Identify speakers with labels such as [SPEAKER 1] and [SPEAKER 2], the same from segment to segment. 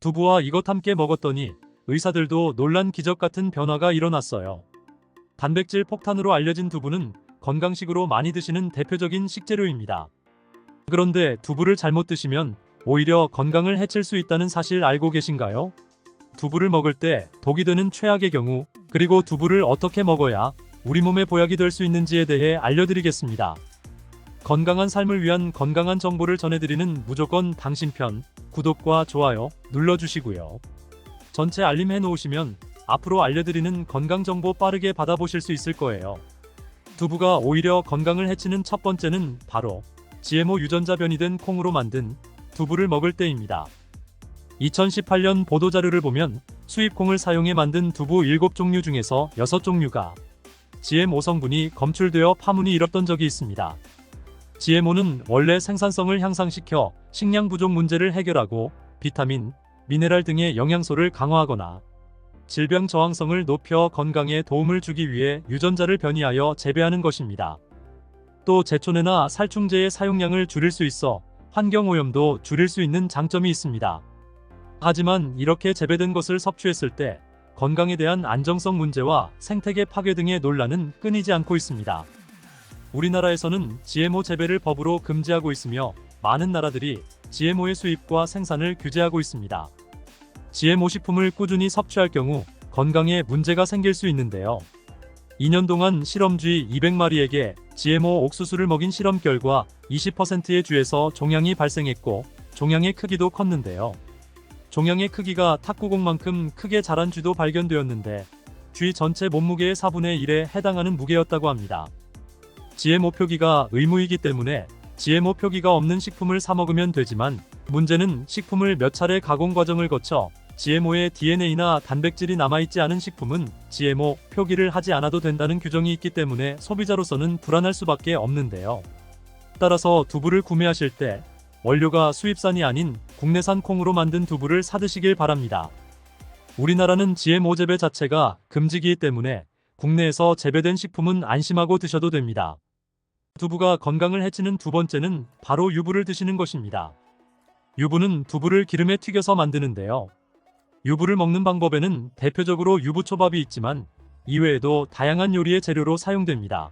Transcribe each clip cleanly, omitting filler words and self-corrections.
[SPEAKER 1] 두부와 이것 함께 먹었더니 의사들도 놀란 기적 같은 변화가 일어났어요. 단백질 폭탄으로 알려진 두부는 건강식으로 많이 드시는 대표적인 식재료입니다. 그런데 두부를 잘못 드시면 오히려 건강을 해칠 수 있다는 사실 알고 계신가요? 두부를 먹을 때 독이 되는 최악의 경우, 그리고 두부를 어떻게 먹어야 우리 몸에 보약이 될 수 있는지에 대해 알려드리겠습니다. 건강한 삶을 위한 건강한 정보를 전해드리는 무조건 당신 편, 구독과 좋아요 눌러주시고요. 전체 알림 해놓으시면 앞으로 알려드리는 건강정보 빠르게 받아보실 수 있을 거예요. 두부가 오히려 건강을 해치는 첫 번째는 바로 GMO 유전자 변이된 콩으로 만든 두부를 먹을 때입니다. 2018년 보도자료를 보면 수입 콩을 사용해 만든 두부 7종류 중에서 6종류가 GMO 성분이 검출되어 파문이 일었던 적이 있습니다. GMO는 원래 생산성을 향상시켜 식량 부족 문제를 해결하고 비타민, 미네랄 등의 영양소를 강화하거나 질병 저항성을 높여 건강에 도움을 주기 위해 유전자를 변이하여 재배하는 것입니다. 또 제초제나 살충제의 사용량을 줄일 수 있어 환경오염도 줄일 수 있는 장점이 있습니다. 하지만 이렇게 재배된 것을 섭취했을 때 건강에 대한 안정성 문제와 생태계 파괴 등의 논란은 끊이지 않고 있습니다. 우리나라에서는 GMO 재배를 법으로 금지하고 있으며 많은 나라들이 GMO의 수입과 생산을 규제하고 있습니다. GMO 식품을 꾸준히 섭취할 경우 건강에 문제가 생길 수 있는데요. 2년 동안 실험쥐 200마리에게 GMO 옥수수를 먹인 실험 결과 20%의 쥐에서 종양이 발생했고 종양의 크기도 컸는데요. 종양의 크기가 탁구공만큼 크게 자란 쥐도 발견되었는데 쥐 전체 몸무게의 4분의 1에 해당하는 무게였다고 합니다. GMO 표기가 의무이기 때문에 GMO 표기가 없는 식품을 사 먹으면 되지만 문제는 식품을 몇 차례 가공 과정을 거쳐 GMO의 DNA나 단백질이 남아있지 않은 식품은 GMO 표기를 하지 않아도 된다는 규정이 있기 때문에 소비자로서는 불안할 수밖에 없는데요. 따라서 두부를 구매하실 때 원료가 수입산이 아닌 국내산 콩으로 만든 두부를 사드시길 바랍니다. 우리나라는 GMO 재배 자체가 금지이기 때문에 국내에서 재배된 식품은 안심하고 드셔도 됩니다. 두부가 건강을 해치는 두 번째는 바로 유부를 드시는 것입니다. 유부는 두부를 기름에 튀겨서 만드는데요. 유부를 먹는 방법에는 대표적으로 유부초밥이 있지만 이외에도 다양한 요리의 재료로 사용됩니다.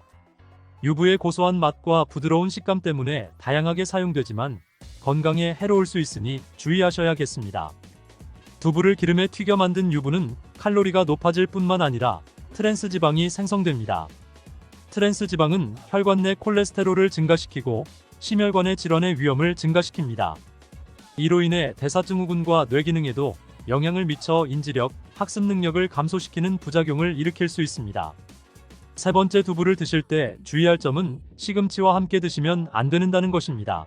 [SPEAKER 1] 유부의 고소한 맛과 부드러운 식감 때문에 다양하게 사용되지만 건강에 해로울 수 있으니 주의하셔야겠습니다. 두부를 기름에 튀겨 만든 유부는 칼로리가 높아질 뿐만 아니라 트랜스 지방이 생성됩니다. 트랜스 지방은 혈관 내 콜레스테롤을 증가시키고 심혈관의 질환의 위험을 증가시킵니다. 이로 인해 대사증후군과 뇌 기능에도 영향을 미쳐 인지력, 학습 능력을 감소시키는 부작용을 일으킬 수 있습니다. 세 번째, 두부를 드실 때 주의할 점은 시금치와 함께 드시면 안 된다는 것입니다.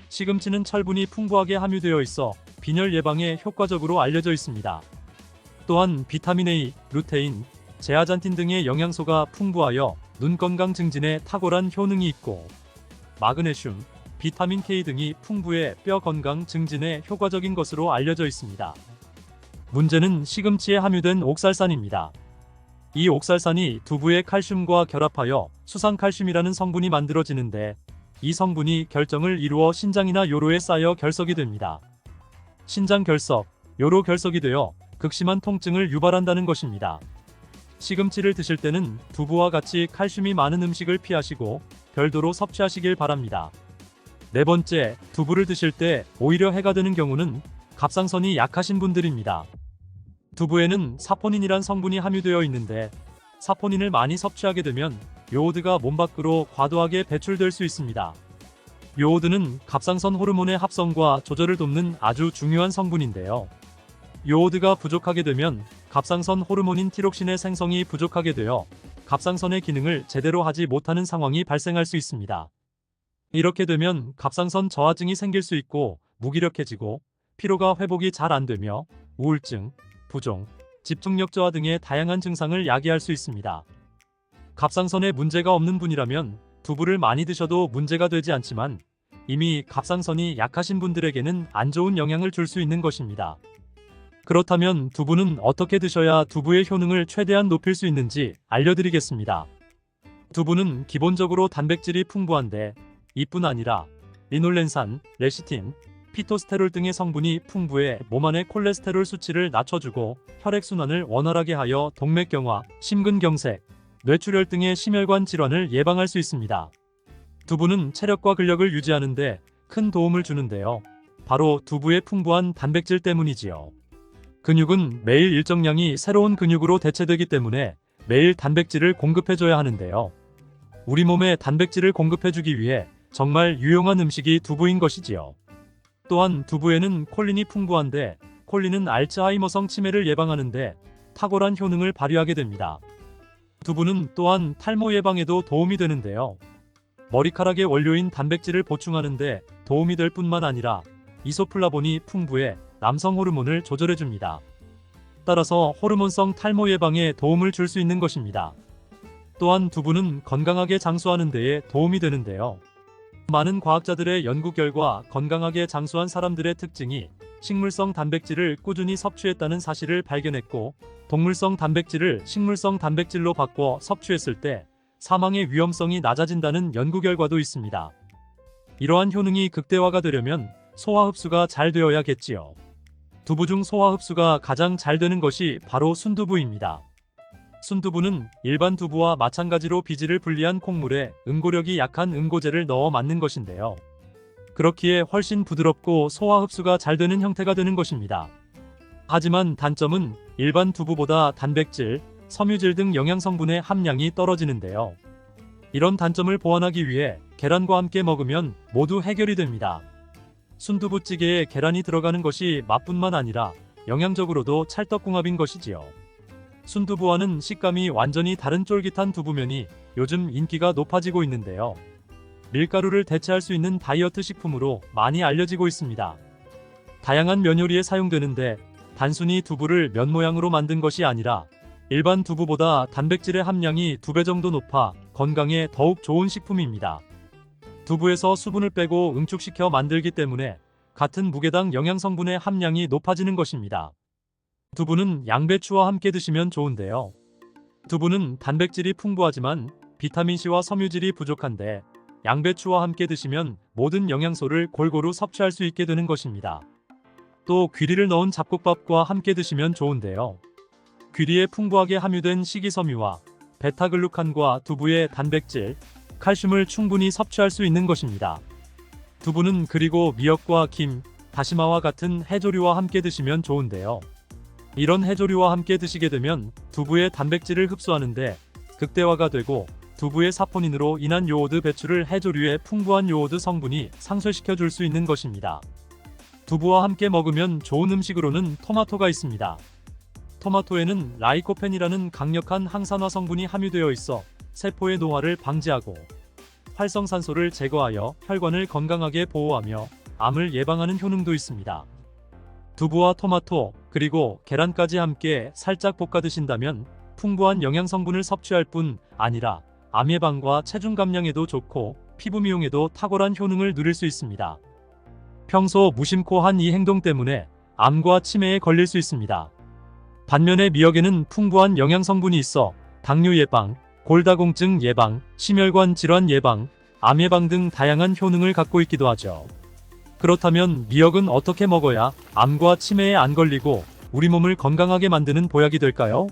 [SPEAKER 1] 시금치는 철분이 풍부하게 함유되어 있어 빈혈 예방에 효과적으로 알려져 있습니다. 또한 비타민 A, 루테인, 제아잔틴 등의 영양소가 풍부하여 눈 건강 증진에 탁월한 효능이 있고 마그네슘, 비타민 K 등이 풍부해 뼈 건강 증진에 효과적인 것으로 알려져 있습니다. 문제는 시금치에 함유된 옥살산입니다. 이 옥살산이 두부의 칼슘과 결합하여 수산칼슘이라는 성분이 만들어지는데 이 성분이 결정을 이루어 신장이나 요로에 쌓여 결석이 됩니다. 신장 결석, 요로 결석이 되어 극심한 통증을 유발한다는 것입니다. 시금치를 드실 때는 두부와 같이 칼슘이 많은 음식을 피하시고 별도로 섭취하시길 바랍니다. 네 번째, 두부를 드실 때 오히려 해가 되는 경우는 갑상선이 약하신 분들입니다. 두부에는 사포닌이란 성분이 함유되어 있는데 사포닌을 많이 섭취하게 되면 요오드가 몸 밖으로 과도하게 배출될 수 있습니다. 요오드는 갑상선 호르몬의 합성과 조절을 돕는 아주 중요한 성분인데요. 요오드가 부족하게 되면 갑상선 호르몬인 티록신의 생성이 부족하게 되어 갑상선의 기능을 제대로 하지 못하는 상황이 발생할 수 있습니다. 이렇게 되면 갑상선 저하증이 생길 수 있고 무기력해지고 피로가 회복이 잘 안 되며 우울증, 부종, 집중력 저하 등의 다양한 증상을 야기할 수 있습니다. 갑상선에 문제가 없는 분이라면 두부를 많이 드셔도 문제가 되지 않지만 이미 갑상선이 약하신 분들에게는 안 좋은 영향을 줄 수 있는 것입니다. 그렇다면 두부는 어떻게 드셔야 두부의 효능을 최대한 높일 수 있는지 알려드리겠습니다. 두부는 기본적으로 단백질이 풍부한데 이뿐 아니라 리놀렌산, 레시틴, 피토스테롤 등의 성분이 풍부해 몸 안의 콜레스테롤 수치를 낮춰주고 혈액순환을 원활하게 하여 동맥경화, 심근경색, 뇌출혈 등의 심혈관 질환을 예방할 수 있습니다. 두부는 체력과 근력을 유지하는 데 큰 도움을 주는데요. 바로 두부의 풍부한 단백질 때문이지요. 근육은 매일 일정량이 새로운 근육으로 대체되기 때문에 매일 단백질을 공급해줘야 하는데요. 우리 몸에 단백질을 공급해주기 위해 정말 유용한 음식이 두부인 것이지요. 또한 두부에는 콜린이 풍부한데 콜린은 알츠하이머성 치매를 예방하는데 탁월한 효능을 발휘하게 됩니다. 두부는 또한 탈모 예방에도 도움이 되는데요. 머리카락의 원료인 단백질을 보충하는데 도움이 될 뿐만 아니라 이소플라본이 풍부해 남성 호르몬을 조절해줍니다. 따라서 호르몬성 탈모 예방에 도움을 줄 수 있는 것입니다. 또한 두부는 건강하게 장수하는 데에 도움이 되는데요. 많은 과학자들의 연구 결과 건강하게 장수한 사람들의 특징이 식물성 단백질을 꾸준히 섭취했다는 사실을 발견했고, 동물성 단백질을 식물성 단백질로 바꿔 섭취했을 때 사망의 위험성이 낮아진다는 연구 결과도 있습니다. 이러한 효능이 극대화가 되려면 소화 흡수가 잘 되어야겠지요. 두부 중 소화 흡수가 가장 잘 되는 것이 바로 순두부입니다. 순두부는 일반 두부와 마찬가지로 비질을 분리한 콩물에 응고력이 약한 응고제를 넣어 만든 것인데요. 그렇기에 훨씬 부드럽고 소화 흡수가 잘 되는 형태가 되는 것입니다. 하지만 단점은 일반 두부보다 단백질, 섬유질 등 영양 성분의 함량이 떨어지는데요. 이런 단점을 보완하기 위해 계란과 함께 먹으면 모두 해결이 됩니다. 순두부찌개에 계란이 들어가는 것이 맛뿐만 아니라 영양적으로도 찰떡궁합인 것이지요. 순두부와는 식감이 완전히 다른 쫄깃한 두부면이 요즘 인기가 높아지고 있는데요. 밀가루를 대체할 수 있는 다이어트 식품으로 많이 알려지고 있습니다. 다양한 면 요리에 사용되는데 단순히 두부를 면 모양으로 만든 것이 아니라 일반 두부보다 단백질의 함량이 2배 정도 높아 건강에 더욱 좋은 식품입니다. 두부에서 수분을 빼고 응축시켜 만들기 때문에 같은 무게당 영양 성분의 함량이 높아지는 것입니다. 두부는 양배추와 함께 드시면 좋은데요. 두부는 단백질이 풍부하지만 비타민C와 섬유질이 부족한데 양배추와 함께 드시면 모든 영양소를 골고루 섭취할 수 있게 되는 것입니다. 또 귀리를 넣은 잡곡밥과 함께 드시면 좋은데요. 귀리에 풍부하게 함유된 식이섬유와 베타글루칸과 두부의 단백질, 칼슘을 충분히 섭취할 수 있는 것입니다. 두부는 그리고 미역과 김, 다시마와 같은 해조류와 함께 드시면 좋은데요. 이런 해조류와 함께 드시게 되면 두부의 단백질을 흡수하는데 극대화가 되고 두부의 사포닌으로 인한 요오드 배출을 해조류의 풍부한 요오드 성분이 상쇄시켜 줄 수 있는 것입니다. 두부와 함께 먹으면 좋은 음식으로는 토마토가 있습니다. 토마토에는 라이코펜이라는 강력한 항산화 성분이 함유되어 있어 세포의 노화를 방지하고 활성산소를 제거하여 혈관을 건강하게 보호하며 암을 예방하는 효능도 있습니다. 두부와 토마토, 그리고 계란까지 함께 살짝 볶아 드신다면 풍부한 영양 성분을 섭취할 뿐 아니라 암 예방과 체중 감량에도 좋고 피부 미용에도 탁월한 효능을 누릴 수 있습니다. 평소 무심코 한 이 행동 때문에 암과 치매에 걸릴 수 있습니다. 반면에 미역에는 풍부한 영양 성분이 있어 당뇨 예방, 골다공증 예방, 심혈관 질환 예방, 암 예방 등 다양한 효능을 갖고 있기도 하죠. 그렇다면 미역은 어떻게 먹어야 암과 치매에 안 걸리고 우리 몸을 건강하게 만드는 보약이 될까요?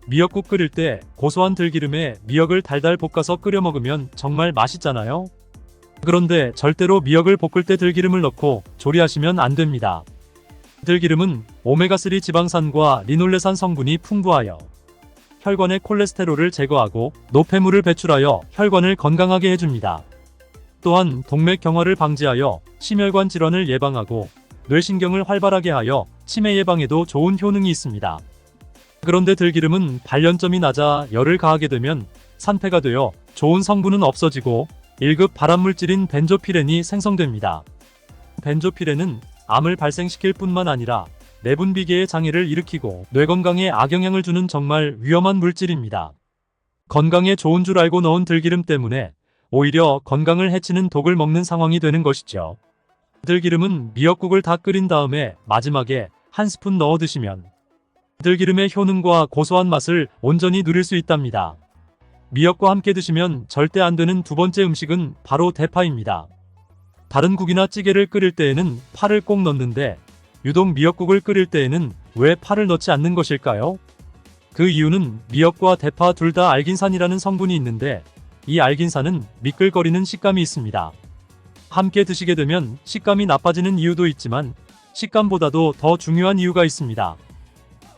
[SPEAKER 1] 미역국 끓일 때 고소한 들기름에 미역을 달달 볶아서 끓여 먹으면 정말 맛있잖아요? 그런데 절대로 미역을 볶을 때 들기름을 넣고 조리하시면 안 됩니다. 들기름은 오메가3 지방산과 리놀레산 성분이 풍부하여 혈관의 콜레스테롤을 제거하고 노폐물을 배출하여 혈관을 건강하게 해줍니다. 또한 동맥경화를 방지하여 심혈관 질환을 예방하고 뇌신경을 활발하게 하여 치매 예방에도 좋은 효능이 있습니다. 그런데 들기름은 발연점이 낮아 열을 가하게 되면 산패가 되어 좋은 성분은 없어지고 1급 발암물질인 벤조피렌이 생성됩니다. 벤조피렌은 암을 발생시킬 뿐만 아니라 내분비계의 장애를 일으키고 뇌 건강에 악영향을 주는 정말 위험한 물질입니다. 건강에 좋은 줄 알고 넣은 들기름 때문에 오히려 건강을 해치는 독을 먹는 상황이 되는 것이죠. 들기름은 미역국을 다 끓인 다음에 마지막에 한 스푼 넣어 드시면 들기름의 효능과 고소한 맛을 온전히 누릴 수 있답니다. 미역과 함께 드시면 절대 안 되는 두 번째 음식은 바로 대파입니다. 다른 국이나 찌개를 끓일 때에는 파를 꼭 넣는데 유독 미역국을 끓일 때에는 왜 파를 넣지 않는 것일까요? 그 이유는 미역과 대파 둘 다 알긴산이라는 성분이 있는데 이 알긴산은 미끌거리는 식감이 있습니다. 함께 드시게 되면 식감이 나빠지는 이유도 있지만 식감보다도 더 중요한 이유가 있습니다.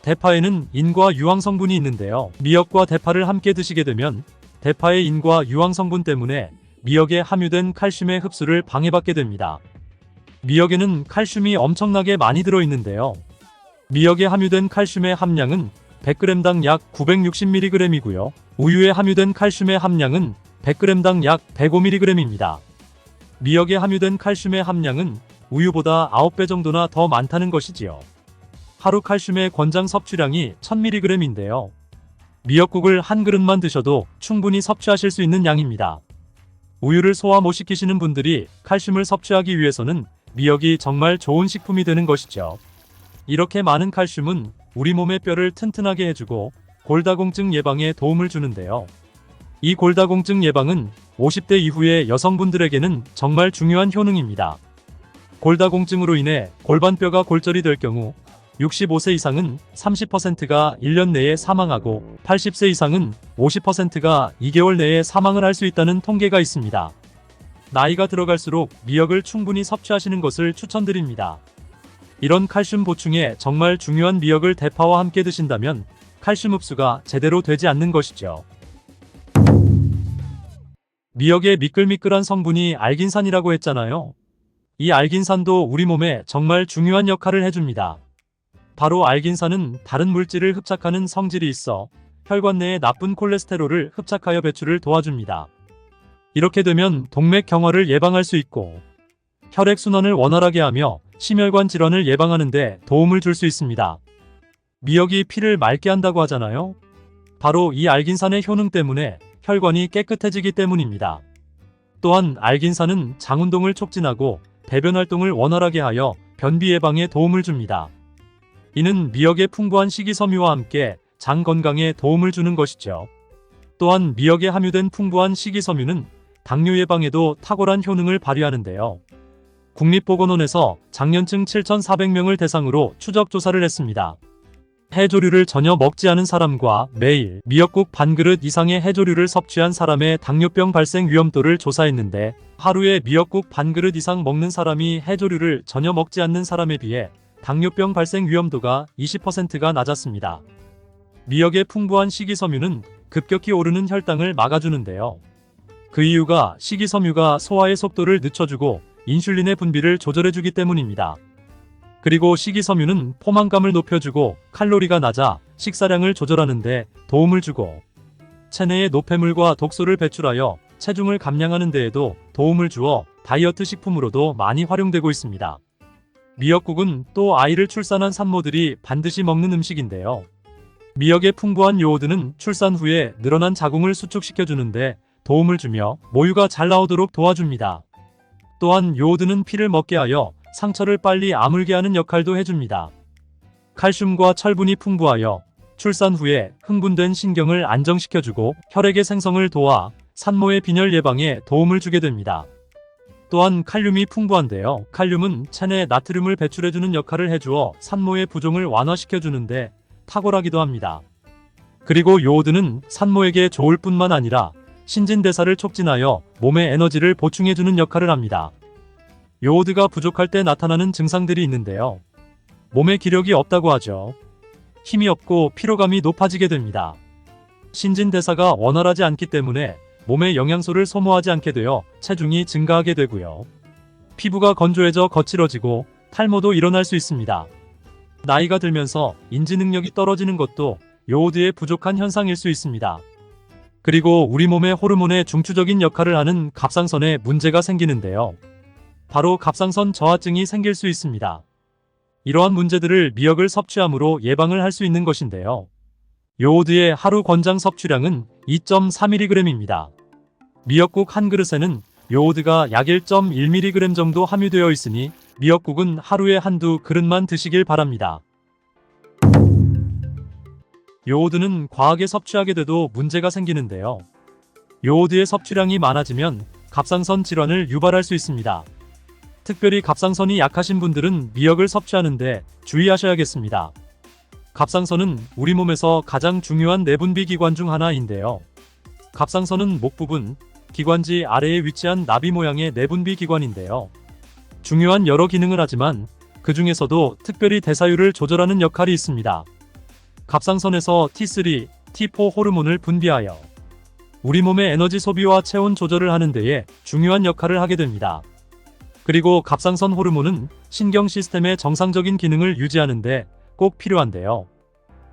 [SPEAKER 1] 대파에는 인과 유황 성분이 있는데요. 미역과 대파를 함께 드시게 되면 대파의 인과 유황 성분 때문에 미역에 함유된 칼슘의 흡수를 방해받게 됩니다. 미역에는 칼슘이 엄청나게 많이 들어있는데요. 미역에 함유된 칼슘의 함량은 100g당 약 960mg이고요. 우유에 함유된 칼슘의 함량은 100g당 약 105mg입니다. 미역에 함유된 칼슘의 함량은 우유보다 9배 정도나 더 많다는 것이지요. 하루 칼슘의 권장 섭취량이 1000mg인데요. 미역국을 한 그릇만 드셔도 충분히 섭취하실 수 있는 양입니다. 우유를 소화 못 시키시는 분들이 칼슘을 섭취하기 위해서는 미역이 정말 좋은 식품이 되는 것이죠. 이렇게 많은 칼슘은 우리 몸의 뼈를 튼튼하게 해주고 골다공증 예방에 도움을 주는데요. 이 골다공증 예방은 50대 이후의 여성분들에게는 정말 중요한 효능입니다. 골다공증으로 인해 골반뼈가 골절이 될 경우 65세 이상은 30%가 1년 내에 사망하고 80세 이상은 50%가 2개월 내에 사망을 할 수 있다는 통계가 있습니다. 나이가 들어갈수록 미역을 충분히 섭취하시는 것을 추천드립니다. 이런 칼슘 보충에 정말 중요한 미역을 대파와 함께 드신다면 칼슘 흡수가 제대로 되지 않는 것이죠. 미역의 미끌미끌한 성분이 알긴산이라고 했잖아요. 이 알긴산도 우리 몸에 정말 중요한 역할을 해줍니다. 바로 알긴산은 다른 물질을 흡착하는 성질이 있어 혈관 내에 나쁜 콜레스테롤을 흡착하여 배출을 도와줍니다. 이렇게 되면 동맥 경화를 예방할 수 있고 혈액순환을 원활하게 하며 심혈관 질환을 예방하는 데 도움을 줄 수 있습니다. 미역이 피를 맑게 한다고 하잖아요. 바로 이 알긴산의 효능 때문에 혈관이 깨끗해지기 때문입니다. 또한 알긴산은 장 운동을 촉진하고 배변 활동을 원활하게 하여 변비 예방에 도움을 줍니다. 이는 미역의 풍부한 식이섬유와 함께 장 건강에 도움을 주는 것이죠. 또한 미역에 함유된 풍부한 식이섬유는 당뇨 예방에도 탁월한 효능을 발휘하는데요. 국립보건원에서 장년층 7,400명을 대상으로 추적 조사를 했습니다. 해조류를 전혀 먹지 않은 사람과 매일 미역국 반그릇 이상의 해조류를 섭취한 사람의 당뇨병 발생 위험도를 조사했는데 하루에 미역국 반그릇 이상 먹는 사람이 해조류를 전혀 먹지 않는 사람에 비해 당뇨병 발생 위험도가 20%가 낮았습니다. 미역의 풍부한 식이섬유는 급격히 오르는 혈당을 막아주는데요. 그 이유가 식이섬유가 소화의 속도를 늦춰주고 인슐린의 분비를 조절해주기 때문입니다. 그리고 식이섬유는 포만감을 높여주고 칼로리가 낮아 식사량을 조절하는 데 도움을 주고 체내의 노폐물과 독소를 배출하여 체중을 감량하는 데에도 도움을 주어 다이어트 식품으로도 많이 활용되고 있습니다. 미역국은 또 아이를 출산한 산모들이 반드시 먹는 음식인데요. 미역의 풍부한 요오드는 출산 후에 늘어난 자궁을 수축시켜주는데 도움을 주며 모유가 잘 나오도록 도와줍니다. 또한 요오드는 피를 먹게 하여 상처를 빨리 아물게 하는 역할도 해줍니다. 칼슘과 철분이 풍부하여 출산 후에 흥분된 신경을 안정시켜주고 혈액의 생성을 도와 산모의 빈혈 예방에 도움을 주게 됩니다. 또한 칼륨이 풍부한데요. 칼륨은 체내 나트륨을 배출해주는 역할을 해주어 산모의 부종을 완화시켜주는데 탁월하기도 합니다. 그리고 요오드는 산모에게 좋을 뿐만 아니라 신진대사를 촉진하여 몸의 에너지를 보충해주는 역할을 합니다. 요오드가 부족할 때 나타나는 증상들이 있는데요. 몸에 기력이 없다고 하죠. 힘이 없고 피로감이 높아지게 됩니다. 신진대사가 원활하지 않기 때문에 몸에 영양소를 소모하지 않게 되어 체중이 증가하게 되고요. 피부가 건조해져 거칠어지고 탈모도 일어날 수 있습니다. 나이가 들면서 인지 능력이 떨어지는 것도 요오드의 부족한 현상일 수 있습니다. 그리고 우리 몸의 호르몬의 중추적인 역할을 하는 갑상선에 문제가 생기는데요. 바로 갑상선 저하증이 생길 수 있습니다. 이러한 문제들을 미역을 섭취함으로 예방을 할 수 있는 것인데요. 요오드의 하루 권장 섭취량은 2.3mg입니다. 미역국 한 그릇에는 요오드가 약 1.1mg 정도 함유되어 있으니 미역국은 하루에 한두 그릇만 드시길 바랍니다. 요오드는 과하게 섭취하게 돼도 문제가 생기는데요. 요오드의 섭취량이 많아지면 갑상선 질환을 유발할 수 있습니다. 특별히 갑상선이 약하신 분들은 미역을 섭취하는데 주의하셔야겠습니다. 갑상선은 우리 몸에서 가장 중요한 내분비 기관 중 하나인데요. 갑상선은 목 부분, 기관지 아래에 위치한 나비 모양의 내분비 기관인데요. 중요한 여러 기능을 하지만 그 중에서도 특별히 대사율을 조절하는 역할이 있습니다. 갑상선에서 T3, T4 호르몬을 분비하여 우리 몸의 에너지 소비와 체온 조절을 하는 데에 중요한 역할을 하게 됩니다. 그리고 갑상선 호르몬은 신경 시스템의 정상적인 기능을 유지하는 데 꼭 필요한데요.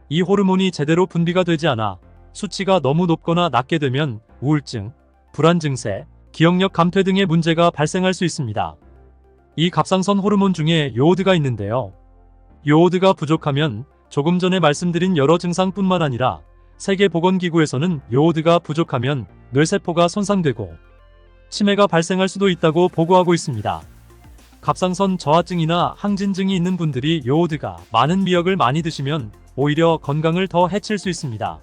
[SPEAKER 1] 이 호르몬이 제대로 분비가 되지 않아 수치가 너무 높거나 낮게 되면 우울증, 불안 증세, 기억력 감퇴 등의 문제가 발생할 수 있습니다. 이 갑상선 호르몬 중에 요오드가 있는데요. 요오드가 부족하면 조금 전에 말씀드린 여러 증상뿐만 아니라 세계보건기구에서는 요오드가 부족하면 뇌세포가 손상되고 치매가 발생할 수도 있다고 보고하고 있습니다. 갑상선 저하증이나 항진증이 있는 분들이 요오드가 많은 미역을 많이 드시면 오히려 건강을 더 해칠 수 있습니다.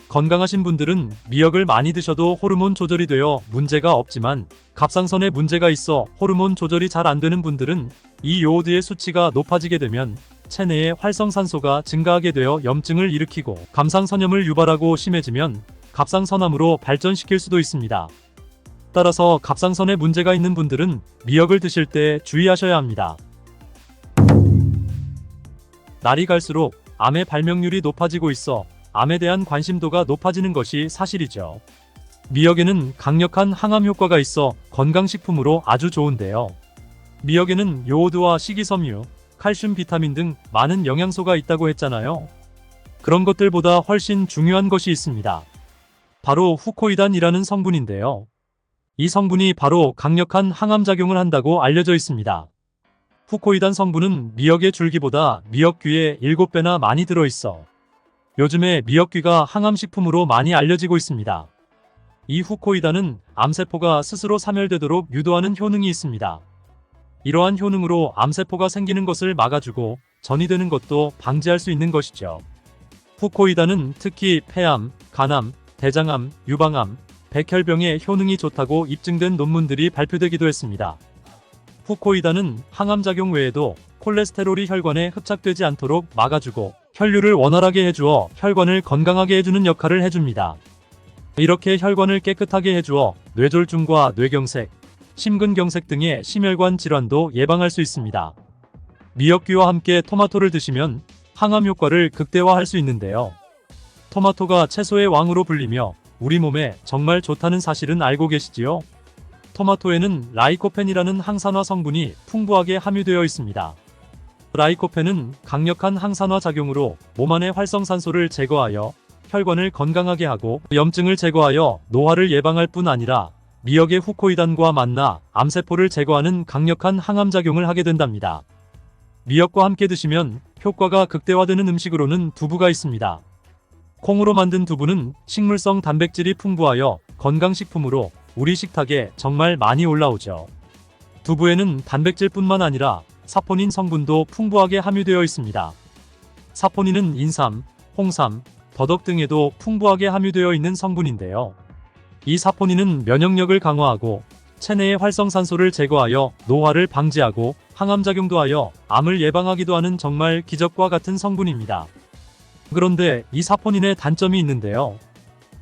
[SPEAKER 1] 건강하신 분들은 미역을 많이 드셔도 호르몬 조절이 되어 문제가 없지만 갑상선에 문제가 있어 호르몬 조절이 잘 안 되는 분들은 이 요오드의 수치가 높아지게 되면 체내에 활성산소가 증가하게 되어 염증을 일으키고 갑상선염을 유발하고 심해지면 갑상선암으로 발전시킬 수도 있습니다. 따라서 갑상선에 문제가 있는 분들은 미역을 드실 때 주의하셔야 합니다. 날이 갈수록 암의 발명률이 높아지고 있어 암에 대한 관심도가 높아지는 것이 사실이죠. 미역에는 강력한 항암 효과가 있어 건강식품으로 아주 좋은데요. 미역에는 요오드와 식이섬유, 칼슘, 비타민 등 많은 영양소가 있다고 했잖아요. 그런 것들보다 훨씬 중요한 것이 있습니다. 바로 후코이단이라는 성분인데요. 이 성분이 바로 강력한 항암작용을 한다고 알려져 있습니다. 후코이단 성분은 미역의 줄기보다 미역귀에 7배나 많이 들어있어 요즘에 미역귀가 항암식품으로 많이 알려지고 있습니다. 이 후코이단은 암세포가 스스로 사멸되도록 유도하는 효능이 있습니다. 이러한 효능으로 암세포가 생기는 것을 막아주고 전이 되는 것도 방지할 수 있는 것이죠. 후코이단은 특히 폐암, 간암, 대장암, 유방암, 백혈병에 효능이 좋다고 입증된 논문들이 발표되기도 했습니다. 후코이단은 항암작용 외에도 콜레스테롤이 혈관에 흡착되지 않도록 막아주고 혈류를 원활하게 해주어 혈관을 건강하게 해주는 역할을 해줍니다. 이렇게 혈관을 깨끗하게 해주어 뇌졸중과 뇌경색, 심근경색 등의 심혈관 질환도 예방할 수 있습니다. 미역귀와 함께 토마토를 드시면 항암 효과를 극대화할 수 있는데요. 토마토가 채소의 왕으로 불리며 우리 몸에 정말 좋다는 사실은 알고 계시지요? 토마토에는 라이코펜이라는 항산화 성분이 풍부하게 함유되어 있습니다. 라이코펜은 강력한 항산화 작용으로 몸 안의 활성산소를 제거하여 혈관을 건강하게 하고 염증을 제거하여 노화를 예방할 뿐 아니라 미역의 후코이단과 만나 암세포를 제거하는 강력한 항암작용을 하게 된답니다. 미역과 함께 드시면 효과가 극대화되는 음식으로는 두부가 있습니다. 콩으로 만든 두부는 식물성 단백질이 풍부하여 건강식품으로 우리 식탁에 정말 많이 올라오죠. 두부에는 단백질뿐만 아니라 사포닌 성분도 풍부하게 함유되어 있습니다. 사포닌은 인삼, 홍삼, 더덕 등에도 풍부하게 함유되어 있는 성분인데요. 이 사포닌은 면역력을 강화하고 체내의 활성산소를 제거하여 노화를 방지하고 항암작용도 하여 암을 예방하기도 하는 정말 기적과 같은 성분입니다. 그런데 이 사포닌의 단점이 있는데요.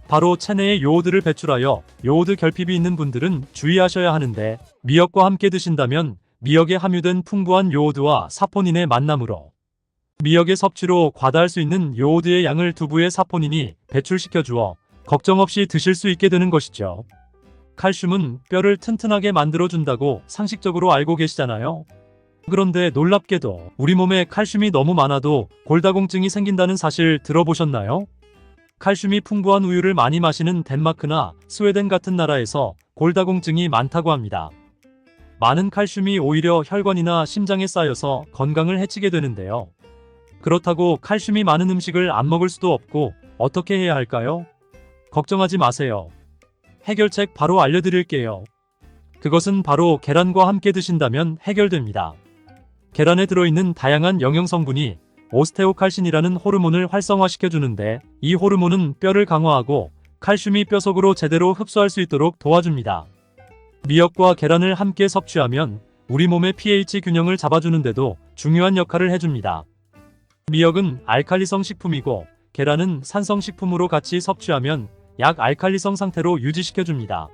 [SPEAKER 1] 바로 체내에 요오드를 배출하여 요오드 결핍이 있는 분들은 주의하셔야 하는데 미역과 함께 드신다면 미역에 함유된 풍부한 요오드와 사포닌의 만남으로 미역의 섭취로 과다할 수 있는 요오드의 양을 두부의 사포닌이 배출시켜 주어 걱정 없이 드실 수 있게 되는 것이죠. 칼슘은 뼈를 튼튼하게 만들어준다고 상식적으로 알고 계시잖아요. 그런데 놀랍게도 우리 몸에 칼슘이 너무 많아도 골다공증이 생긴다는 사실 들어보셨나요? 칼슘이 풍부한 우유를 많이 마시는 덴마크나 스웨덴 같은 나라에서 골다공증이 많다고 합니다. 많은 칼슘이 오히려 혈관이나 심장에 쌓여서 건강을 해치게 되는데요. 그렇다고 칼슘이 많은 음식을 안 먹을 수도 없고 어떻게 해야 할까요? 걱정하지 마세요. 해결책 바로 알려드릴게요. 그것은 바로 계란과 함께 드신다면 해결됩니다. 계란에 들어있는 다양한 영양성분이 오스테오칼신이라는 호르몬을 활성화시켜주는데 이 호르몬은 뼈를 강화하고 칼슘이 뼈 속으로 제대로 흡수할 수 있도록 도와줍니다. 미역과 계란을 함께 섭취하면 우리 몸의 pH 균형을 잡아주는데도 중요한 역할을 해줍니다. 미역은 알칼리성 식품이고 계란은 산성 식품으로 같이 섭취하면 약알칼리성 상태로 유지시켜줍니다.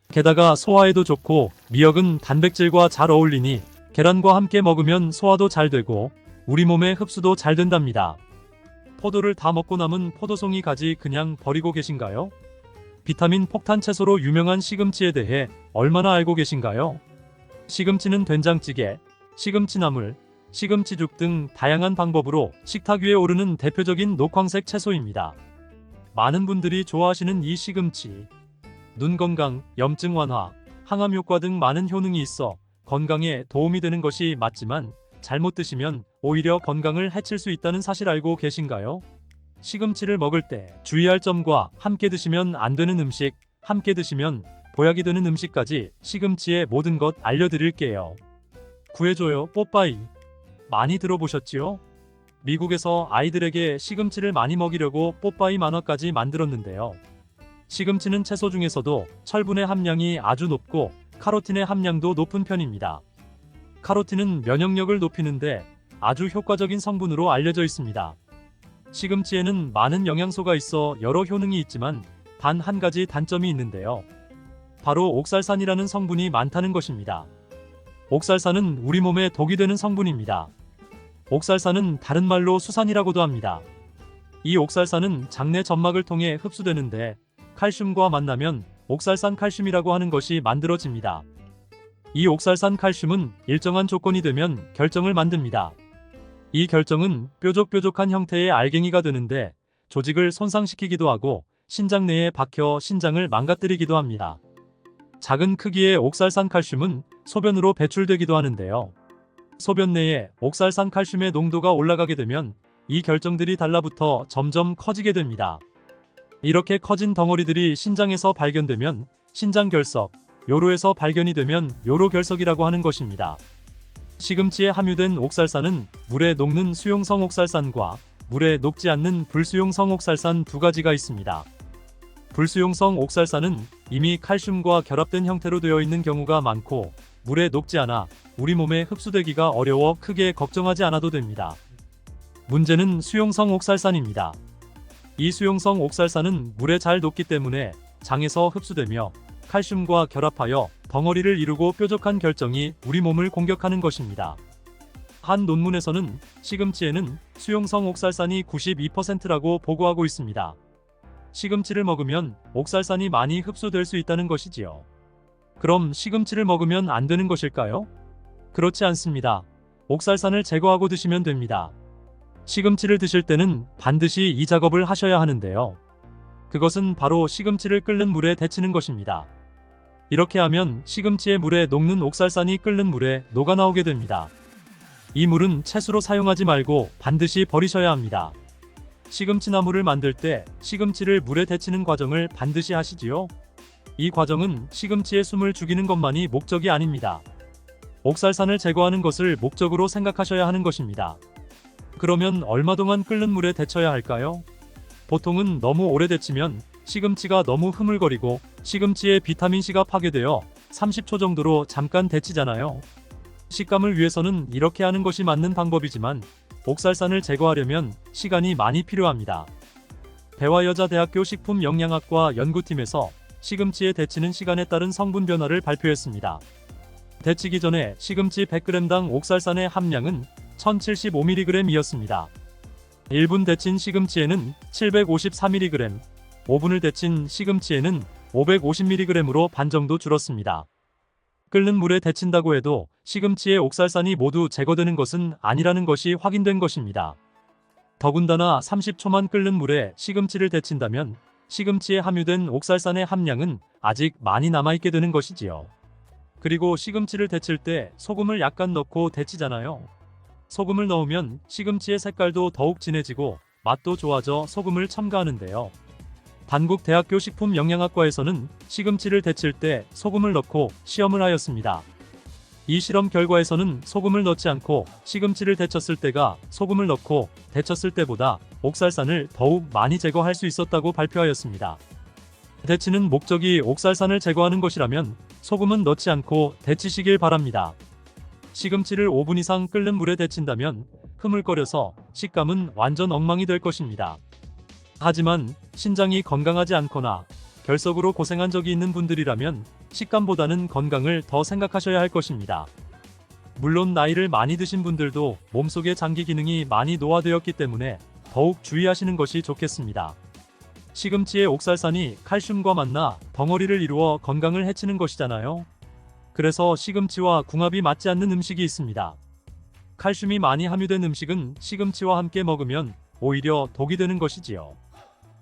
[SPEAKER 1] 게다가 소화에도 좋고 미역은 단백질과 잘 어울리니 계란과 함께 먹으면 소화도 잘 되고 우리 몸의 흡수도 잘 된답니다. 포도를 다 먹고 남은 포도송이 가지 그냥 버리고 계신가요? 비타민 폭탄 채소로 유명한 시금치에 대해 얼마나 알고 계신가요? 시금치는 된장찌개, 시금치나물, 시금치죽 등 다양한 방법으로 식탁 위에 오르는 대표적인 녹황색 채소입니다. 많은 분들이 좋아하시는 이 시금치, 눈 건강, 염증 완화, 항암 효과 등 많은 효능이 있어 건강에 도움이 되는 것이 맞지만 잘못 드시면 오히려 건강을 해칠 수 있다는 사실 알고 계신가요? 시금치를 먹을 때 주의할 점과 함께 드시면 안 되는 음식, 함께 드시면 보약이 되는 음식까지 시금치의 모든 것 알려드릴게요. 구해줘요 뽀빠이. 많이 들어보셨지요? 미국에서 아이들에게 시금치를 많이 먹이려고 뽀빠이 만화까지 만들었는데요. 시금치는 채소 중에서도 철분의 함량이 아주 높고 카로틴의 함량도 높은 편입니다. 카로틴은 면역력을 높이는데 아주 효과적인 성분으로 알려져 있습니다. 시금치에는 많은 영양소가 있어 여러 효능이 있지만 단 한 가지 단점이 있는데요. 바로 옥살산이라는 성분이 많다는 것입니다. 옥살산은 우리 몸에 독이 되는 성분입니다. 옥살산은 다른 말로 수산이라고도 합니다. 이 옥살산은 장내 점막을 통해 흡수되는데 칼슘과 만나면 옥살산 칼슘이라고 하는 것이 만들어집니다. 이 옥살산 칼슘은 일정한 조건이 되면 결정을 만듭니다. 이 결정은 뾰족뾰족한 형태의 알갱이가 되는데 조직을 손상시키기도 하고 신장 내에 박혀 신장을 망가뜨리기도 합니다. 작은 크기의 옥살산 칼슘은 소변으로 배출되기도 하는데요. 소변 내에 옥살산 칼슘의 농도가 올라가게 되면 이 결정들이 달라붙어 점점 커지게 됩니다. 이렇게 커진 덩어리들이 신장에서 발견되면 신장결석, 요로에서 발견이 되면 요로결석이라고 하는 것입니다. 시금치에 함유된 옥살산은 물에 녹는 수용성 옥살산과 물에 녹지 않는 불수용성 옥살산 두 가지가 있습니다. 불수용성 옥살산은 이미 칼슘과 결합된 형태로 되어 있는 경우가 많고 물에 녹지 않아 우리 몸에 흡수되기가 어려워 크게 걱정하지 않아도 됩니다. 문제는 수용성 옥살산입니다. 이 수용성 옥살산은 물에 잘 녹기 때문에 장에서 흡수되며 칼슘과 결합하여 덩어리를 이루고 뾰족한 결정이 우리 몸을 공격하는 것입니다. 한 논문에서는 시금치에는 수용성 옥살산이 92%라고 보고하고 있습니다. 시금치를 먹으면 옥살산이 많이 흡수될 수 있다는 것이지요. 그럼 시금치를 먹으면 안 되는 것일까요? 그렇지 않습니다. 옥살산을 제거하고 드시면 됩니다. 시금치를 드실 때는 반드시 이 작업을 하셔야 하는데요. 그것은 바로 시금치를 끓는 물에 데치는 것입니다. 이렇게 하면 시금치의 물에 녹는 옥살산이 끓는 물에 녹아나오게 됩니다. 이 물은 채소로 사용하지 말고 반드시 버리셔야 합니다. 시금치나물을 만들 때 시금치를 물에 데치는 과정을 반드시 하시지요. 이 과정은 시금치의 숨을 죽이는 것만이 목적이 아닙니다. 옥살산을 제거하는 것을 목적으로 생각하셔야 하는 것입니다. 그러면 얼마 동안 끓는 물에 데쳐야 할까요? 보통은 너무 오래 데치면 시금치가 너무 흐물거리고 시금치의 비타민C가 파괴되어 30초 정도로 잠깐 데치잖아요. 식감을 위해서는 이렇게 하는 것이 맞는 방법이지만 옥살산을 제거하려면 시간이 많이 필요합니다. 대화여자대학교 식품영양학과 연구팀에서 시금치에 데치는 시간에 따른 성분 변화를 발표했습니다. 데치기 전에 시금치 100g당 옥살산의 함량은 1075mg이었습니다. 1분 데친 시금치에는 754mg, 5분을 데친 시금치에는 550mg으로 반 정도 줄었습니다. 끓는 물에 데친다고 해도 시금치의 옥살산이 모두 제거되는 것은 아니라는 것이 확인된 것입니다. 더군다나 30초만 끓는 물에 시금치를 데친다면 시금치에 함유된 옥살산의 함량은 아직 많이 남아있게 되는 것이지요. 그리고 시금치를 데칠 때 소금을 약간 넣고 데치잖아요. 소금을 넣으면 시금치의 색깔도 더욱 진해지고 맛도 좋아져 소금을 첨가하는데요. 단국대학교 식품영양학과에서는 시금치를 데칠 때 소금을 넣고 시험을 하였습니다. 이 실험 결과에서는 소금을 넣지 않고 시금치를 데쳤을 때가 소금을 넣고 데쳤을 때보다 옥살산을 더욱 많이 제거할 수 있었다고 발표하였습니다. 데치는 목적이 옥살산을 제거하는 것이라면 소금은 넣지 않고 데치시길 바랍니다. 시금치를 5분 이상 끓는 물에 데친다면 흐물거려서 식감은 완전 엉망이 될 것입니다. 하지만 신장이 건강하지 않거나 결석으로 고생한 적이 있는 분들이라면 식감보다는 건강을 더 생각하셔야 할 것입니다. 물론 나이를 많이 드신 분들도 몸속의 장기 기능이 많이 노화되었기 때문에 더욱 주의하시는 것이 좋겠습니다. 시금치의 옥살산이 칼슘과 만나 덩어리를 이루어 건강을 해치는 것이잖아요. 그래서 시금치와 궁합이 맞지 않는 음식이 있습니다. 칼슘이 많이 함유된 음식은 시금치와 함께 먹으면 오히려 독이 되는 것이지요.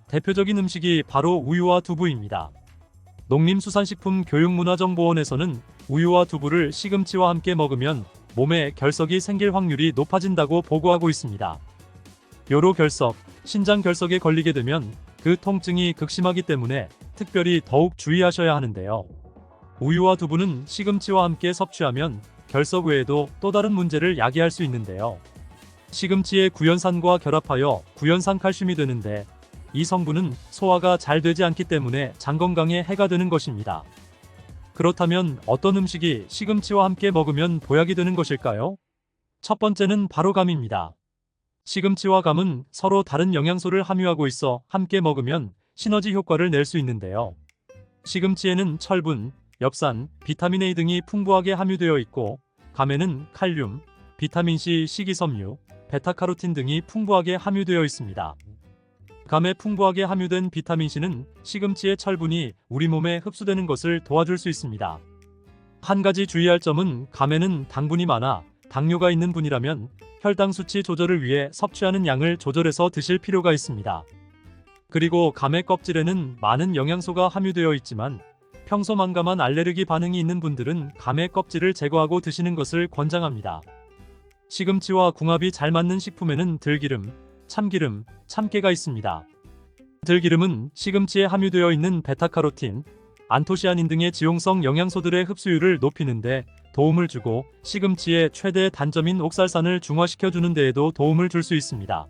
[SPEAKER 1] 대표적인 음식이 바로 우유와 두부입니다. 농림수산식품교육문화정보원에서는 우유와 두부를 시금치와 함께 먹으면 몸에 결석이 생길 확률이 높아진다고 보고하고 있습니다. 요로 결석, 신장 결석에 걸리게 되면 그 통증이 극심하기 때문에 특별히 더욱 주의하셔야 하는데요. 우유와 두부는 시금치와 함께 섭취하면 결석 외에도 또 다른 문제를 야기할 수 있는데요. 시금치의 구연산과 결합하여 구연산칼슘이 되는데 이 성분은 소화가 잘 되지 않기 때문에 장 건강에 해가 되는 것입니다. 그렇다면 어떤 음식이 시금치와 함께 먹으면 보약이 되는 것일까요? 첫 번째는 바로 감입니다. 시금치와 감은 서로 다른 영양소를 함유하고 있어 함께 먹으면 시너지 효과를 낼 수 있는데요. 시금치에는 철분, 엽산, 비타민 A 등이 풍부하게 함유되어 있고 감에는 칼륨, 비타민C, 식이섬유, 베타카로틴 등이 풍부하게 함유되어 있습니다. 감에 풍부하게 함유된 비타민C는 시금치의 철분이 우리 몸에 흡수되는 것을 도와줄 수 있습니다. 한 가지 주의할 점은 감에는 당분이 많아 당뇨가 있는 분이라면 혈당 수치 조절을 위해 섭취하는 양을 조절해서 드실 필요가 있습니다. 그리고 감의 껍질에는 많은 영양소가 함유되어 있지만 평소 만감한 알레르기 반응이 있는 분들은 감의 껍질을 제거하고 드시는 것을 권장합니다. 시금치와 궁합이 잘 맞는 식품에는 들기름, 참기름, 참깨가 있습니다. 들기름은 시금치에 함유되어 있는 베타카로틴, 안토시아닌 등의 지용성 영양소들의 흡수율을 높이는데 도움을 주고 시금치의 최대 단점인 옥살산을 중화시켜주는 데에도 도움을 줄 수 있습니다.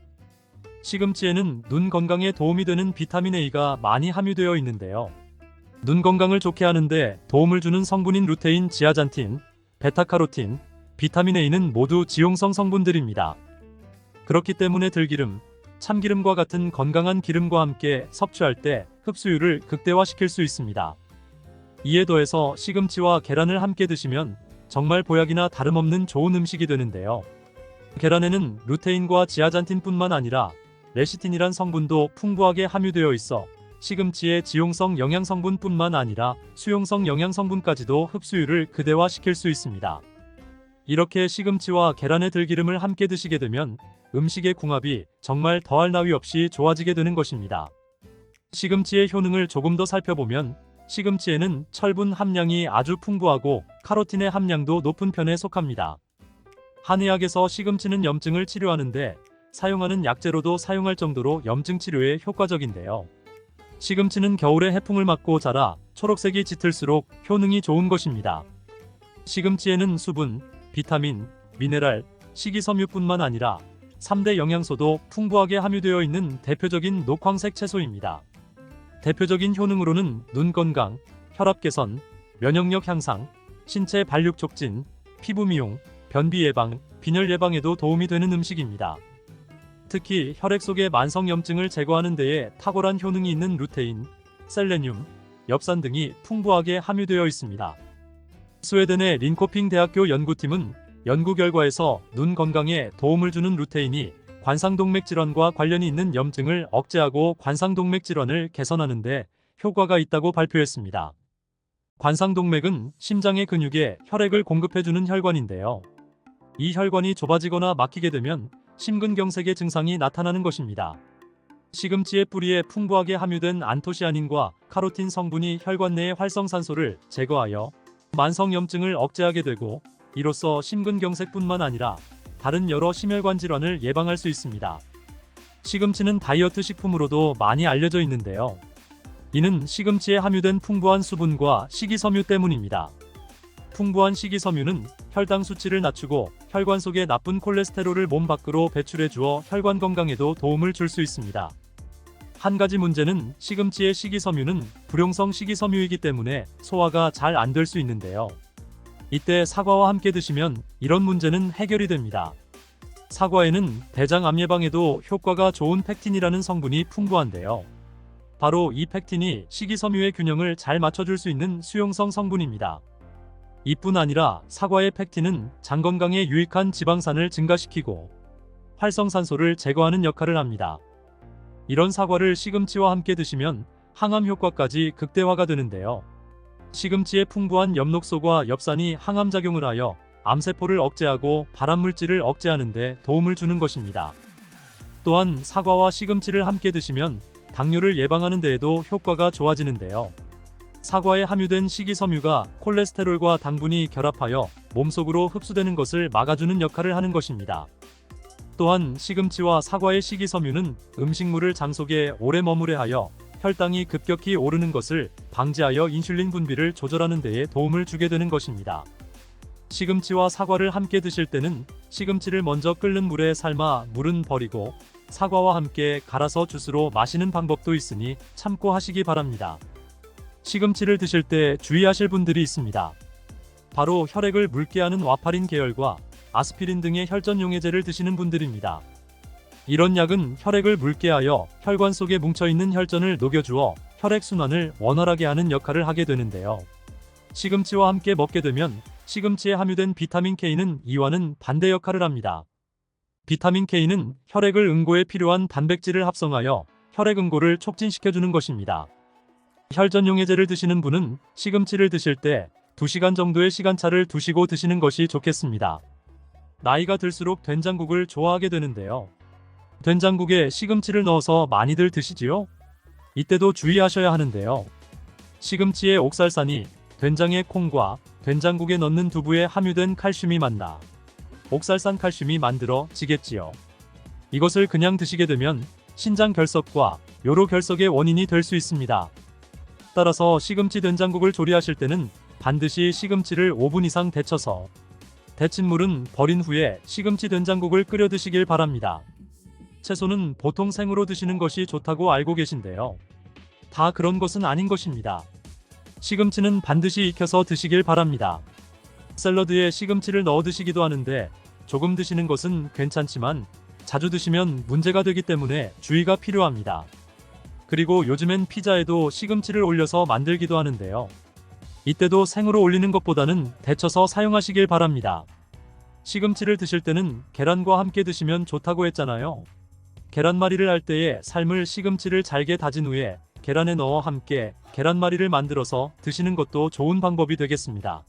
[SPEAKER 1] 시금치에는 눈 건강에 도움이 되는 비타민 A가 많이 함유되어 있는데요. 눈 건강을 좋게 하는데 도움을 주는 성분인 루테인, 지아잔틴, 베타카로틴, 비타민 A는 모두 지용성 성분들입니다. 그렇기 때문에 들기름, 참기름과 같은 건강한 기름과 함께 섭취할 때 흡수율을 극대화시킬 수 있습니다. 이에 더해서 시금치와 계란을 함께 드시면 정말 보약이나 다름없는 좋은 음식이 되는데요. 계란에는 루테인과 지아잔틴뿐만 아니라 레시틴이란 성분도 풍부하게 함유되어 있어 시금치의 지용성 영양성분뿐만 아니라 수용성 영양성분까지도 흡수율을 극대화시킬 수 있습니다. 이렇게 시금치와 계란의 들기름을 함께 드시게 되면 음식의 궁합이 정말 더할 나위 없이 좋아지게 되는 것입니다. 시금치의 효능을 조금 더 살펴보면 시금치에는 철분 함량이 아주 풍부하고 카로틴의 함량도 높은 편에 속합니다. 한의학에서 시금치는 염증을 치료하는데 사용하는 약재로도 사용할 정도로 염증 치료에 효과적인데요. 시금치는 겨울에 해풍을 맞고 자라 초록색이 짙을수록 효능이 좋은 것입니다. 시금치에는 수분, 비타민, 미네랄, 식이섬유뿐만 아니라 3대 영양소도 풍부하게 함유되어 있는 대표적인 녹황색 채소입니다. 대표적인 효능으로는 눈 건강, 혈압 개선, 면역력 향상, 신체 발육 촉진, 피부 미용, 변비 예방, 빈혈 예방에도 도움이 되는 음식입니다. 특히 혈액 속의 만성염증을 제거하는 데에 탁월한 효능이 있는 루테인, 셀레늄, 엽산 등이 풍부하게 함유되어 있습니다. 스웨덴의 린코핑 대학교 연구팀은 연구 결과에서 눈 건강에 도움을 주는 루테인이 관상동맥 질환과 관련이 있는 염증을 억제하고 관상동맥 질환을 개선하는 데 효과가 있다고 발표했습니다. 관상동맥은 심장의 근육에 혈액을 공급해주는 혈관인데요. 이 혈관이 좁아지거나 막히게 되면 심근경색의 증상이 나타나는 것입니다. 시금치의 뿌리에 풍부하게 함유된 안토시아닌과 카로틴 성분이 혈관 내의 활성산소를 제거하여 만성염증을 억제하게 되고 이로써 심근경색뿐만 아니라 다른 여러 심혈관 질환을 예방할 수 있습니다. 시금치는 다이어트 식품으로도 많이 알려져 있는데요. 이는 시금치에 함유된 풍부한 수분과 식이섬유 때문입니다. 풍부한 식이섬유는 혈당 수치를 낮추고 혈관 속의 나쁜 콜레스테롤을 몸 밖으로 배출해 주어 혈관 건강에도 도움을 줄 수 있습니다. 한 가지 문제는 시금치의 식이섬유는 불용성 식이섬유이기 때문에 소화가 잘 안 될 수 있는데요. 이때 사과와 함께 드시면 이런 문제는 해결이 됩니다. 사과에는 대장 암 예방에도 효과가 좋은 팩틴이라는 성분이 풍부한데요. 바로 이 팩틴이 식이섬유의 균형을 잘 맞춰줄 수 있는 수용성 성분입니다. 이뿐 아니라 사과의 팩틴은 장 건강에 유익한 지방산을 증가시키고 활성산소를 제거하는 역할을 합니다. 이런 사과를 시금치와 함께 드시면 항암 효과까지 극대화가 되는데요. 시금치의 풍부한 엽록소과 엽산이 항암작용을 하여 암세포를 억제하고 발암물질을 억제하는 데 도움을 주는 것입니다. 또한 사과와 시금치를 함께 드시면 당뇨를 예방하는 데에도 효과가 좋아지는데요. 사과에 함유된 식이섬유가 콜레스테롤과 당분이 결합하여 몸속으로 흡수되는 것을 막아주는 역할을 하는 것입니다. 또한 시금치와 사과의 식이섬유는 음식물을 장 속에 오래 머무게 하여 혈당이 급격히 오르는 것을 방지하여 인슐린 분비를 조절하는 데에 도움을 주게 되는 것입니다. 시금치와 사과를 함께 드실 때는 시금치를 먼저 끓는 물에 삶아 물은 버리고 사과와 함께 갈아서 주스로 마시는 방법도 있으니 참고하시기 바랍니다. 시금치를 드실 때 주의하실 분들이 있습니다. 바로 혈액을 묽게 하는 와파린 계열과 아스피린 등의 혈전용해제를 드시는 분들입니다. 이런 약은 혈액을 묽게 하여 혈관 속에 뭉쳐있는 혈전을 녹여주어 혈액순환을 원활하게 하는 역할을 하게 되는데요. 시금치와 함께 먹게 되면 시금치에 함유된 비타민 K는 이와는 반대 역할을 합니다. 비타민 K는 혈액을 응고에 필요한 단백질을 합성하여 혈액 응고를 촉진시켜주는 것입니다. 혈전용해제를 드시는 분은 시금치를 드실 때 2시간 정도의 시간차를 두시고 드시는 것이 좋겠습니다. 나이가 들수록 된장국을 좋아하게 되는데요. 된장국에 시금치를 넣어서 많이들 드시지요? 이때도 주의하셔야 하는데요. 시금치의 옥살산이 된장의 콩과 된장국에 넣는 두부에 함유된 칼슘이 만나 옥살산 칼슘이 만들어지겠지요. 이것을 그냥 드시게 되면 신장 결석과 요로 결석의 원인이 될 수 있습니다. 따라서 시금치 된장국을 조리하실 때는 반드시 시금치를 5분 이상 데쳐서 데친 물은 버린 후에 시금치 된장국을 끓여 드시길 바랍니다. 채소는 보통 생으로 드시는 것이 좋다고 알고 계신데요. 다 그런 것은 아닌 것입니다. 시금치는 반드시 익혀서 드시길 바랍니다. 샐러드에 시금치를 넣어 드시기도 하는데 조금 드시는 것은 괜찮지만 자주 드시면 문제가 되기 때문에 주의가 필요합니다. 그리고 요즘엔 피자에도 시금치를 올려서 만들기도 하는데요. 이때도 생으로 올리는 것보다는 데쳐서 사용하시길 바랍니다. 시금치를 드실 때는 계란과 함께 드시면 좋다고 했잖아요. 계란말이를 할 때에 삶을 시금치를 잘게 다진 후에 계란에 넣어 함께 계란말이를 만들어서 드시는 것도 좋은 방법이 되겠습니다.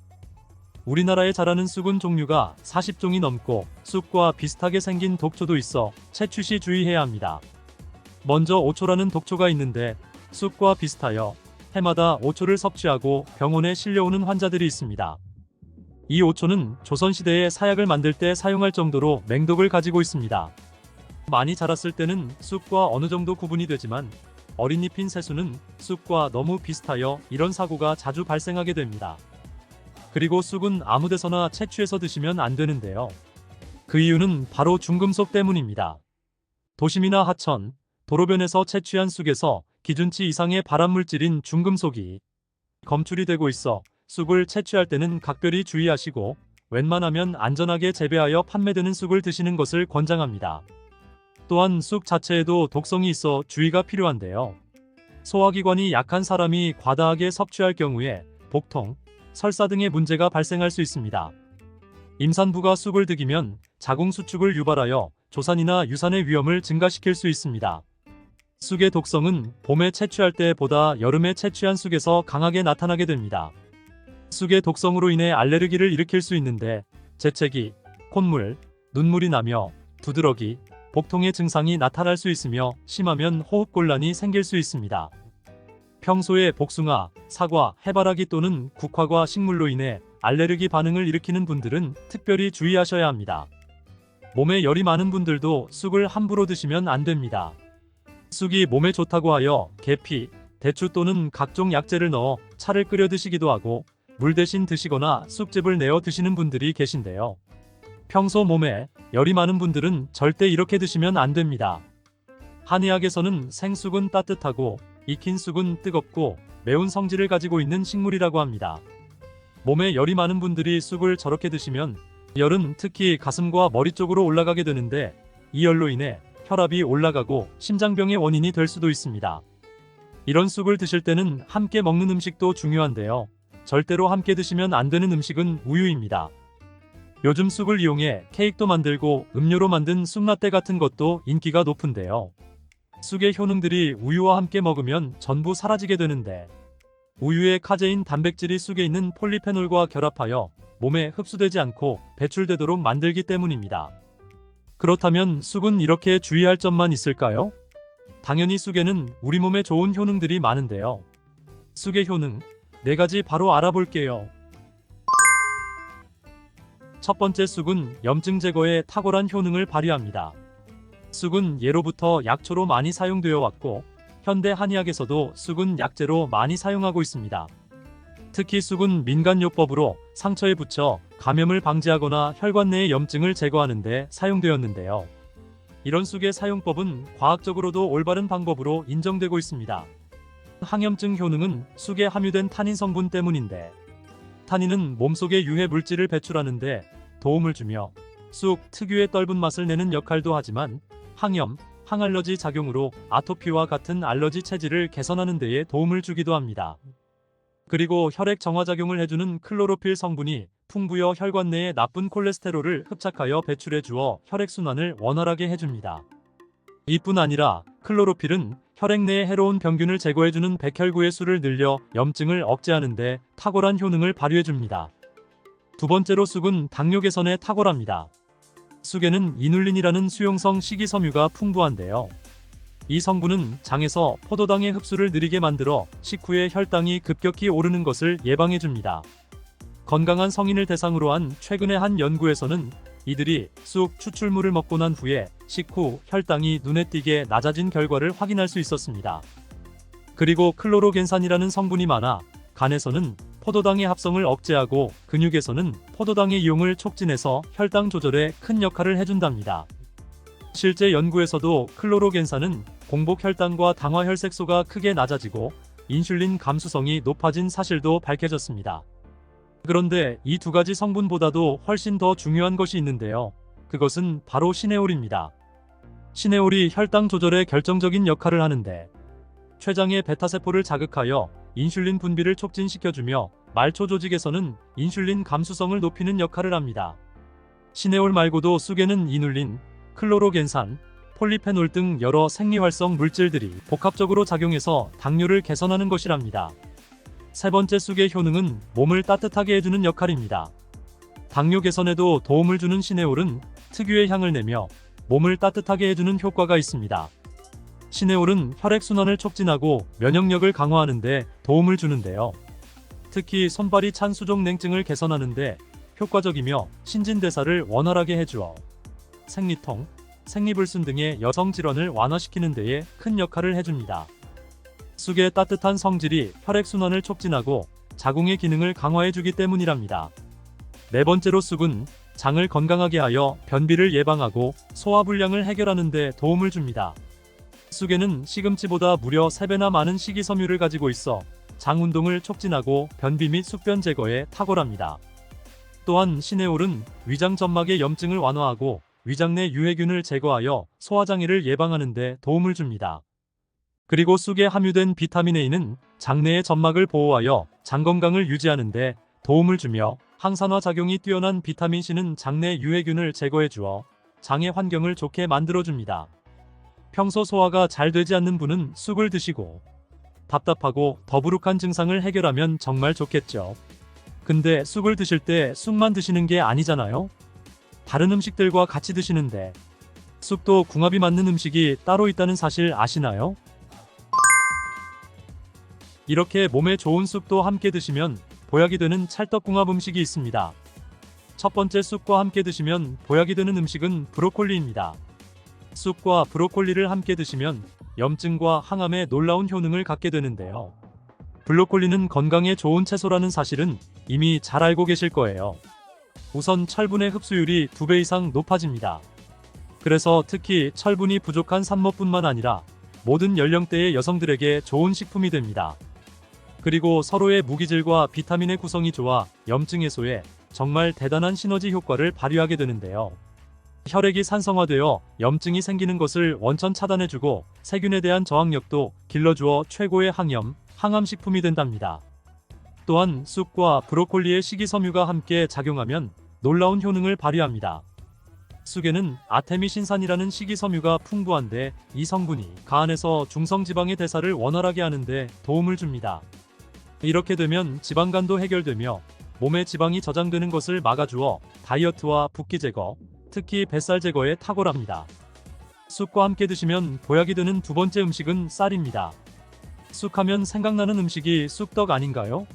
[SPEAKER 1] 우리나라에 자라는 쑥은 종류가 40종이 넘고 쑥과 비슷하게 생긴 독초도 있어 채취 시 주의해야 합니다. 먼저 오초라는 독초가 있는데 쑥과 비슷하여 해마다 오초를 섭취하고 병원에 실려오는 환자들이 있습니다. 이 오초는 조선시대에 사약을 만들 때 사용할 정도로 맹독을 가지고 있습니다. 많이 자랐을 때는 쑥과 어느 정도 구분이 되지만 어린 잎인 새순은 쑥과 너무 비슷하여 이런 사고가 자주 발생하게 됩니다. 그리고 쑥은 아무 데서나 채취해서 드시면 안 되는데요. 그 이유는 바로 중금속 때문입니다. 도심이나 하천, 도로변에서 채취한 쑥에서 기준치 이상의 발암물질인 중금속이 검출이 되고 있어 쑥을 채취할 때는 각별히 주의하시고 웬만하면 안전하게 재배하여 판매되는 쑥을 드시는 것을 권장합니다. 또한 쑥 자체에도 독성이 있어 주의가 필요한데요. 소화기관이 약한 사람이 과다하게 섭취할 경우에 복통, 설사 등의 문제가 발생할 수 있습니다. 임산부가 쑥을 득이면 자궁수축을 유발하여 조산이나 유산의 위험을 증가시킬 수 있습니다. 쑥의 독성은 봄에 채취할 때보다 여름에 채취한 쑥에서 강하게 나타나게 됩니다. 쑥의 독성으로 인해 알레르기를 일으킬 수 있는데 재채기, 콧물, 눈물이 나며 두드러기, 복통의 증상이 나타날 수 있으며 심하면 호흡곤란이 생길 수 있습니다. 평소에 복숭아, 사과, 해바라기 또는 국화과 식물로 인해 알레르기 반응을 일으키는 분들은 특별히 주의하셔야 합니다. 몸에 열이 많은 분들도 쑥을 함부로 드시면 안 됩니다. 쑥이 몸에 좋다고 하여 계피, 대추 또는 각종 약재를 넣어 차를 끓여 드시기도 하고 물 대신 드시거나 쑥즙을 내어 드시는 분들이 계신데요. 평소 몸에 열이 많은 분들은 절대 이렇게 드시면 안 됩니다. 한의학에서는 생쑥은 따뜻하고 익힌 쑥은 뜨겁고 매운 성질을 가지고 있는 식물이라고 합니다. 몸에 열이 많은 분들이 쑥을 저렇게 드시면 열은 특히 가슴과 머리 쪽으로 올라가게 되는데 이 열로 인해 혈압이 올라가고 심장병의 원인이 될 수도 있습니다. 이런 쑥을 드실 때는 함께 먹는 음식도 중요한데요. 절대로 함께 드시면 안 되는 음식은 우유입니다. 요즘 쑥을 이용해 케이크도 만들고 음료로 만든 쑥라떼 같은 것도 인기가 높은데요. 쑥의 효능들이 우유와 함께 먹으면 전부 사라지게 되는데 우유의 카제인 단백질이 쑥에 있는 폴리페놀과 결합하여 몸에 흡수되지 않고 배출되도록 만들기 때문입니다. 그렇다면 쑥은 이렇게 주의할 점만 있을까요? 당연히 쑥에는 우리 몸에 좋은 효능들이 많은데요. 쑥의 효능 4가지 바로 알아볼게요. 첫 번째, 쑥은 염증 제거에 탁월한 효능을 발휘합니다. 쑥은 예로부터 약초로 많이 사용되어 왔고 현대 한의학에서도 쑥은 약재로 많이 사용하고 있습니다. 특히 쑥은 민간요법으로 상처에 붙여 감염을 방지하거나 혈관 내의 염증을 제거하는 데 사용되었는데요. 이런 쑥의 사용법은 과학적으로도 올바른 방법으로 인정되고 있습니다. 항염증 효능은 쑥에 함유된 타닌 성분 때문인데 타닌은 몸속의 유해 물질을 배출하는 데 도움을 주며 쑥 특유의 떫은 맛을 내는 역할도 하지만 항염, 항알러지 작용으로 아토피와 같은 알러지 체질을 개선하는 데에 도움을 주기도 합니다. 그리고 혈액 정화작용을 해주는 클로로필 성분이 풍부여 혈관 내에 나쁜 콜레스테롤을 흡착하여 배출해 주어 혈액순환을 원활하게 해줍니다. 이뿐 아니라 클로로필은 혈액 내의 해로운 병균을 제거해주는 백혈구의 수를 늘려 염증을 억제하는 데 탁월한 효능을 발휘해줍니다. 두 번째로, 쑥은 당뇨 개선에 탁월합니다. 쑥에는 이눌린이라는 수용성 식이섬유가 풍부한데요. 이 성분은 장에서 포도당의 흡수를 느리게 만들어 식후에 혈당이 급격히 오르는 것을 예방해줍니다. 건강한 성인을 대상으로 한 최근의 한 연구에서는 이들이 쑥 추출물을 먹고 난 후에 식후 혈당이 눈에 띄게 낮아진 결과를 확인할 수 있었습니다. 그리고 클로로겐산이라는 성분이 많아 간에서는 포도당의 합성을 억제하고 근육에서는 포도당의 이용을 촉진해서 혈당 조절에 큰 역할을 해준답니다. 실제 연구에서도 클로로겐산은 공복 혈당과 당화 혈색소가 크게 낮아지고 인슐린 감수성이 높아진 사실도 밝혀졌습니다. 그런데 이 2가지 성분보다도 훨씬 더 중요한 것이 있는데요. 그것은 바로 시네올입니다. 시네올이 혈당 조절에 결정적인 역할을 하는데 췌장의 베타세포를 자극하여 인슐린 분비를 촉진시켜주며 말초 조직에서는 인슐린 감수성을 높이는 역할을 합니다. 시네올 말고도 쑥에는 이눌린, 클로로겐산, 폴리페놀 등 여러 생리활성 물질들이 복합적으로 작용해서 당뇨를 개선하는 것이랍니다. 세 번째, 쑥의 효능은 몸을 따뜻하게 해주는 역할입니다. 당뇨 개선에도 도움을 주는 시네올은 특유의 향을 내며 몸을 따뜻하게 해주는 효과가 있습니다. 시네올은 혈액순환을 촉진하고 면역력을 강화하는 데 도움을 주는데요. 특히 손발이 찬 수족 냉증을 개선하는 데 효과적이며 신진대사를 원활하게 해주어 생리통, 생리불순 등의 여성 질환을 완화시키는 데에 큰 역할을 해줍니다. 쑥의 따뜻한 성질이 혈액순환을 촉진하고 자궁의 기능을 강화해주기 때문이랍니다. 네 번째로, 쑥은 장을 건강하게 하여 변비를 예방하고 소화불량을 해결하는 데 도움을 줍니다. 쑥에는 시금치보다 무려 3배나 많은 식이섬유를 가지고 있어 장 운동을 촉진하고 변비 및 숙변 제거에 탁월합니다. 또한 시네올은 위장 점막의 염증을 완화하고 위장 내 유해균을 제거하여 소화장애를 예방하는 데 도움을 줍니다. 그리고 쑥에 함유된 비타민 A는 장내의 점막을 보호하여 장 건강을 유지하는 데 도움을 주며 항산화 작용이 뛰어난 비타민 C는 장내 유해균을 제거해 주어 장의 환경을 좋게 만들어줍니다. 평소 소화가 잘 되지 않는 분은 쑥을 드시고 답답하고 더부룩한 증상을 해결하면 정말 좋겠죠. 근데 쑥을 드실 때 쑥만 드시는 게 아니잖아요. 다른 음식들과 같이 드시는데 쑥도 궁합이 맞는 음식이 따로 있다는 사실 아시나요? 이렇게 몸에 좋은 쑥도 함께 드시면 보약이 되는 찰떡궁합 음식이 있습니다. 첫 번째, 쑥과 함께 드시면 보약이 되는 음식은 브로콜리입니다. 쑥과 브로콜리를 함께 드시면 염증과 항암에 놀라운 효능을 갖게 되는데요. 브로콜리는 건강에 좋은 채소라는 사실은 이미 잘 알고 계실 거예요. 우선 철분의 흡수율이 2배 이상 높아집니다. 그래서 특히 철분이 부족한 산모뿐만 아니라 모든 연령대의 여성들에게 좋은 식품이 됩니다. 그리고 서로의 무기질과 비타민의 구성이 좋아 염증 해소에 정말 대단한 시너지 효과를 발휘하게 되는데요. 혈액이 산성화되어 염증이 생기는 것을 원천 차단해주고 세균에 대한 저항력도 길러주어 최고의 항염, 항암식품이 된답니다. 또한 쑥과 브로콜리의 식이섬유가 함께 작용하면 놀라운 효능을 발휘합니다. 쑥에는 아테미신산이라는 식이섬유가 풍부한데 이 성분이 간에서 중성지방의 대사를 원활하게 하는데 도움을 줍니다. 이렇게 되면 지방간도 해결되며 몸에 지방이 저장되는 것을 막아주어 다이어트와 붓기 제거, 특히 뱃살 제거에 탁월합니다. 쑥과 함께 드시면 보약이 되는 두 번째 음식은 쌀입니다. 쑥하면 생각나는 음식이 쑥떡 아닌가요?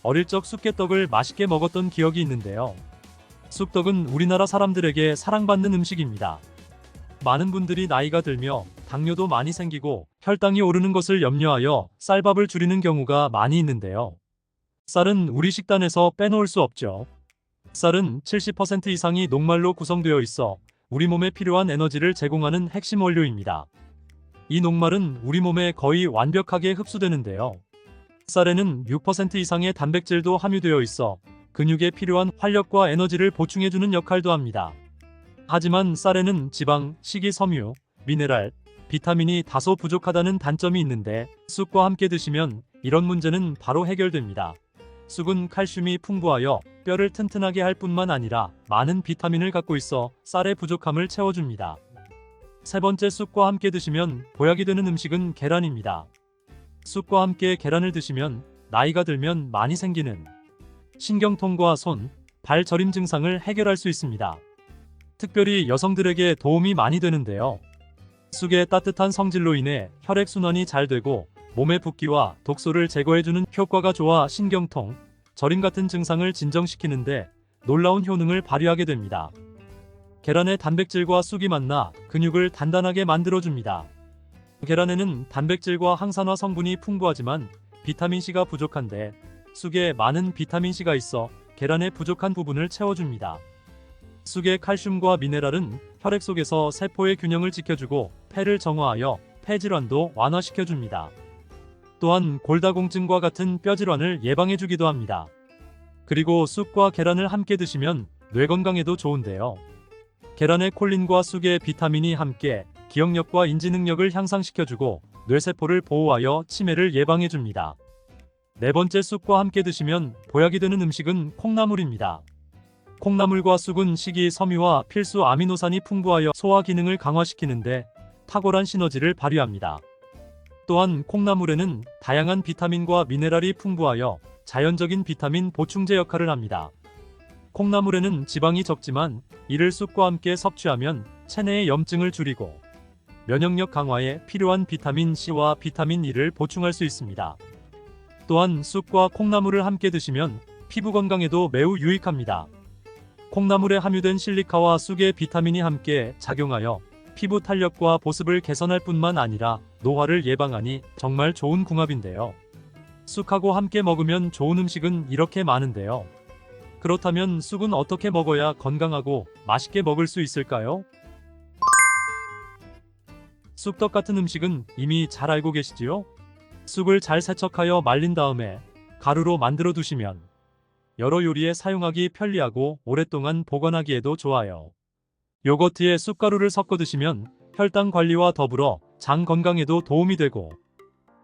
[SPEAKER 1] 어릴 적 쑥개떡을 맛있게 먹었던 기억이 있는데요. 쑥떡은 우리나라 사람들에게 사랑받는 음식입니다. 많은 분들이 나이가 들며 당뇨도 많이 생기고 혈당이 오르는 것을 염려하여 쌀밥을 줄이는 경우가 많이 있는데요. 쌀은 우리 식단에서 빼놓을 수 없죠. 쌀은 70% 이상이 녹말로 구성되어 있어 우리 몸에 필요한 에너지를 제공하는 핵심 원료입니다. 이 녹말은 우리 몸에 거의 완벽하게 흡수되는데요. 쌀에는 6% 이상의 단백질도 함유되어 있어 근육에 필요한 활력과 에너지를 보충해주는 역할도 합니다. 하지만 쌀에는 지방, 식이섬유, 미네랄, 비타민이 다소 부족하다는 단점이 있는데 쑥과 함께 드시면 이런 문제는 바로 해결됩니다. 쑥은 칼슘이 풍부하여 뼈를 튼튼하게 할 뿐만 아니라 많은 비타민을 갖고 있어 쌀의 부족함을 채워줍니다. 세 번째, 쑥과 함께 드시면 보약이 되는 음식은 계란입니다. 쑥과 함께 계란을 드시면 나이가 들면 많이 생기는 신경통과 손, 발 저림 증상을 해결할 수 있습니다. 특별히 여성들에게 도움이 많이 되는데요. 쑥의 따뜻한 성질로 인해 혈액순환이 잘 되고 몸의 붓기와 독소를 제거해주는 효과가 좋아 신경통, 저림 같은 증상을 진정시키는데 놀라운 효능을 발휘하게 됩니다. 계란의 단백질과 쑥이 만나 근육을 단단하게 만들어줍니다. 계란에는 단백질과 항산화 성분이 풍부하지만 비타민C가 부족한데 쑥에 많은 비타민C가 있어 계란의 부족한 부분을 채워줍니다. 쑥의 칼슘과 미네랄은 혈액 속에서 세포의 균형을 지켜주고 폐를 정화하여 폐질환도 완화시켜줍니다. 또한 골다공증과 같은 뼈질환을 예방해주기도 합니다. 그리고 쑥과 계란을 함께 드시면 뇌 건강에도 좋은데요. 계란의 콜린과 쑥의 비타민이 함께 기억력과 인지 능력을 향상시켜주고 뇌세포를 보호하여 치매를 예방해줍니다. 네 번째, 쑥과 함께 드시면 보약이 되는 음식은 콩나물입니다. 콩나물과 쑥은 식이섬유와 필수 아미노산이 풍부하여 소화 기능을 강화시키는데 탁월한 시너지를 발휘합니다. 또한 콩나물에는 다양한 비타민과 미네랄이 풍부하여 자연적인 비타민 보충제 역할을 합니다. 콩나물에는 지방이 적지만 이를 쑥과 함께 섭취하면 체내의 염증을 줄이고 면역력 강화에 필요한 비타민 C와 비타민 E를 보충할 수 있습니다. 또한 쑥과 콩나물을 함께 드시면 피부 건강에도 매우 유익합니다. 콩나물에 함유된 실리카와 쑥의 비타민이 함께 작용하여 피부 탄력과 보습을 개선할 뿐만 아니라 노화를 예방하니 정말 좋은 궁합인데요. 쑥하고 함께 먹으면 좋은 음식은 이렇게 많은데요. 그렇다면 쑥은 어떻게 먹어야 건강하고 맛있게 먹을 수 있을까요? 쑥떡 같은 음식은 이미 잘 알고 계시지요? 쑥을 잘 세척하여 말린 다음에 가루로 만들어 두시면 여러 요리에 사용하기 편리하고 오랫동안 보관하기에도 좋아요. 요거트에 쑥가루를 섞어 드시면 혈당 관리와 더불어 장 건강에도 도움이 되고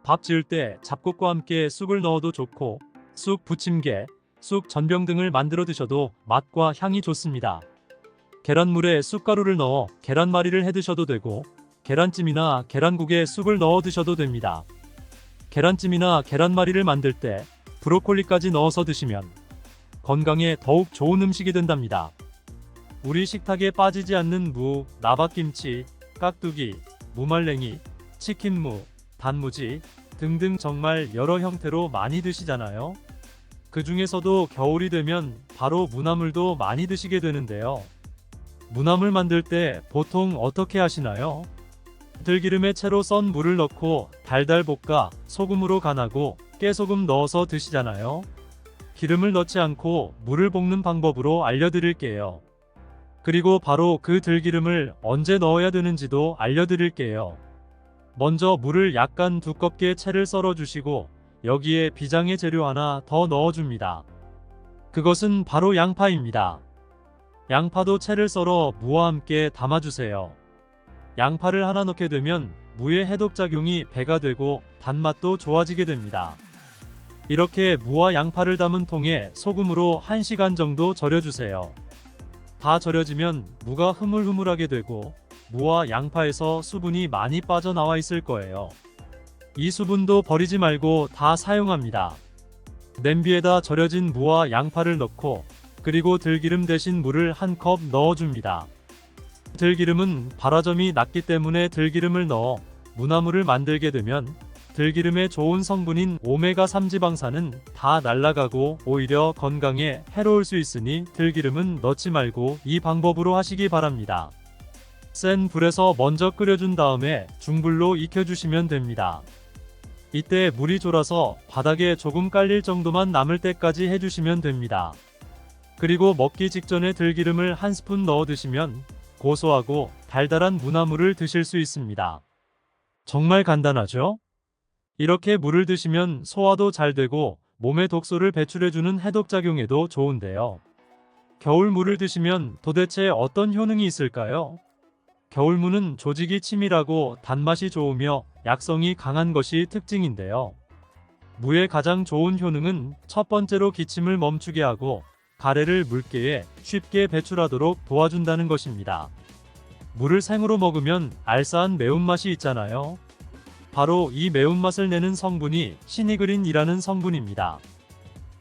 [SPEAKER 1] 밥 지을 때 잡곡과 함께 쑥을 넣어도 좋고 쑥 부침개, 쑥 전병 등을 만들어 드셔도 맛과 향이 좋습니다. 계란물에 쑥가루를 넣어 계란말이를 해 드셔도 되고 계란찜이나 계란국에 쑥을 넣어 드셔도 됩니다. 계란찜이나 계란말이를 만들 때 브로콜리까지 넣어서 드시면 건강에 더욱 좋은 음식이 된답니다. 우리 식탁에 빠지지 않는 무, 나박김치, 깍두기, 무말랭이, 치킨무, 단무지 등등 정말 여러 형태로 많이 드시잖아요. 그 중에서도 겨울이 되면 바로 무나물도 많이 드시게 되는데요. 무나물 만들 때 보통 어떻게 하시나요? 들기름에 채로 썬 물을 넣고 달달 볶아 소금으로 간하고 깨소금 넣어서 드시잖아요. 기름을 넣지 않고 물을 볶는 방법으로 알려드릴게요. 그리고 바로 그 들기름을 언제 넣어야 되는지도 알려드릴게요. 먼저 물을 약간 두껍게 채를 썰어 주시고 여기에 비장의 재료 하나 더 넣어줍니다. 그것은 바로 양파입니다. 양파도 채를 썰어 무와 함께 담아주세요. 양파를 하나 넣게 되면 무의 해독작용이 배가 되고 단맛도 좋아지게 됩니다. 이렇게 무와 양파를 담은 통에 소금으로 1시간 정도 절여주세요. 다 절여지면 무가 흐물흐물하게 되고 무와 양파에서 수분이 많이 빠져나와 있을 거예요. 이 수분도 버리지 말고 다 사용합니다. 냄비에다 절여진 무와 양파를 넣고 그리고 들기름 대신 물을 1컵 넣어줍니다. 들기름은 발화점이 낮기 때문에 들기름을 넣어 무나물을 만들게 되면 들기름의 좋은 성분인 오메가3 지방산은 다 날아가고 오히려 건강에 해로울 수 있으니 들기름은 넣지 말고 이 방법으로 하시기 바랍니다. 센 불에서 먼저 끓여준 다음에 중불로 익혀주시면 됩니다. 이때 물이 졸아서 바닥에 조금 깔릴 정도만 남을 때까지 해주시면 됩니다. 그리고 먹기 직전에 들기름을 1스푼 넣어 드시면 고소하고 달달한 무나물을 드실 수 있습니다. 정말 간단하죠? 이렇게 물을 드시면 소화도 잘 되고 몸의 독소를 배출해주는 해독작용에도 좋은데요. 겨울무를 드시면 도대체 어떤 효능이 있을까요? 겨울무는 조직이 치밀하고 단맛이 좋으며 약성이 강한 것이 특징인데요. 무의 가장 좋은 효능은 첫 번째로 기침을 멈추게 하고 가래를 물기에 쉽게 배출하도록 도와준다는 것입니다. 무를 생으로 먹으면 알싸한 매운맛이 있잖아요. 바로 이 매운맛을 내는 성분이 시니그린이라는 성분입니다.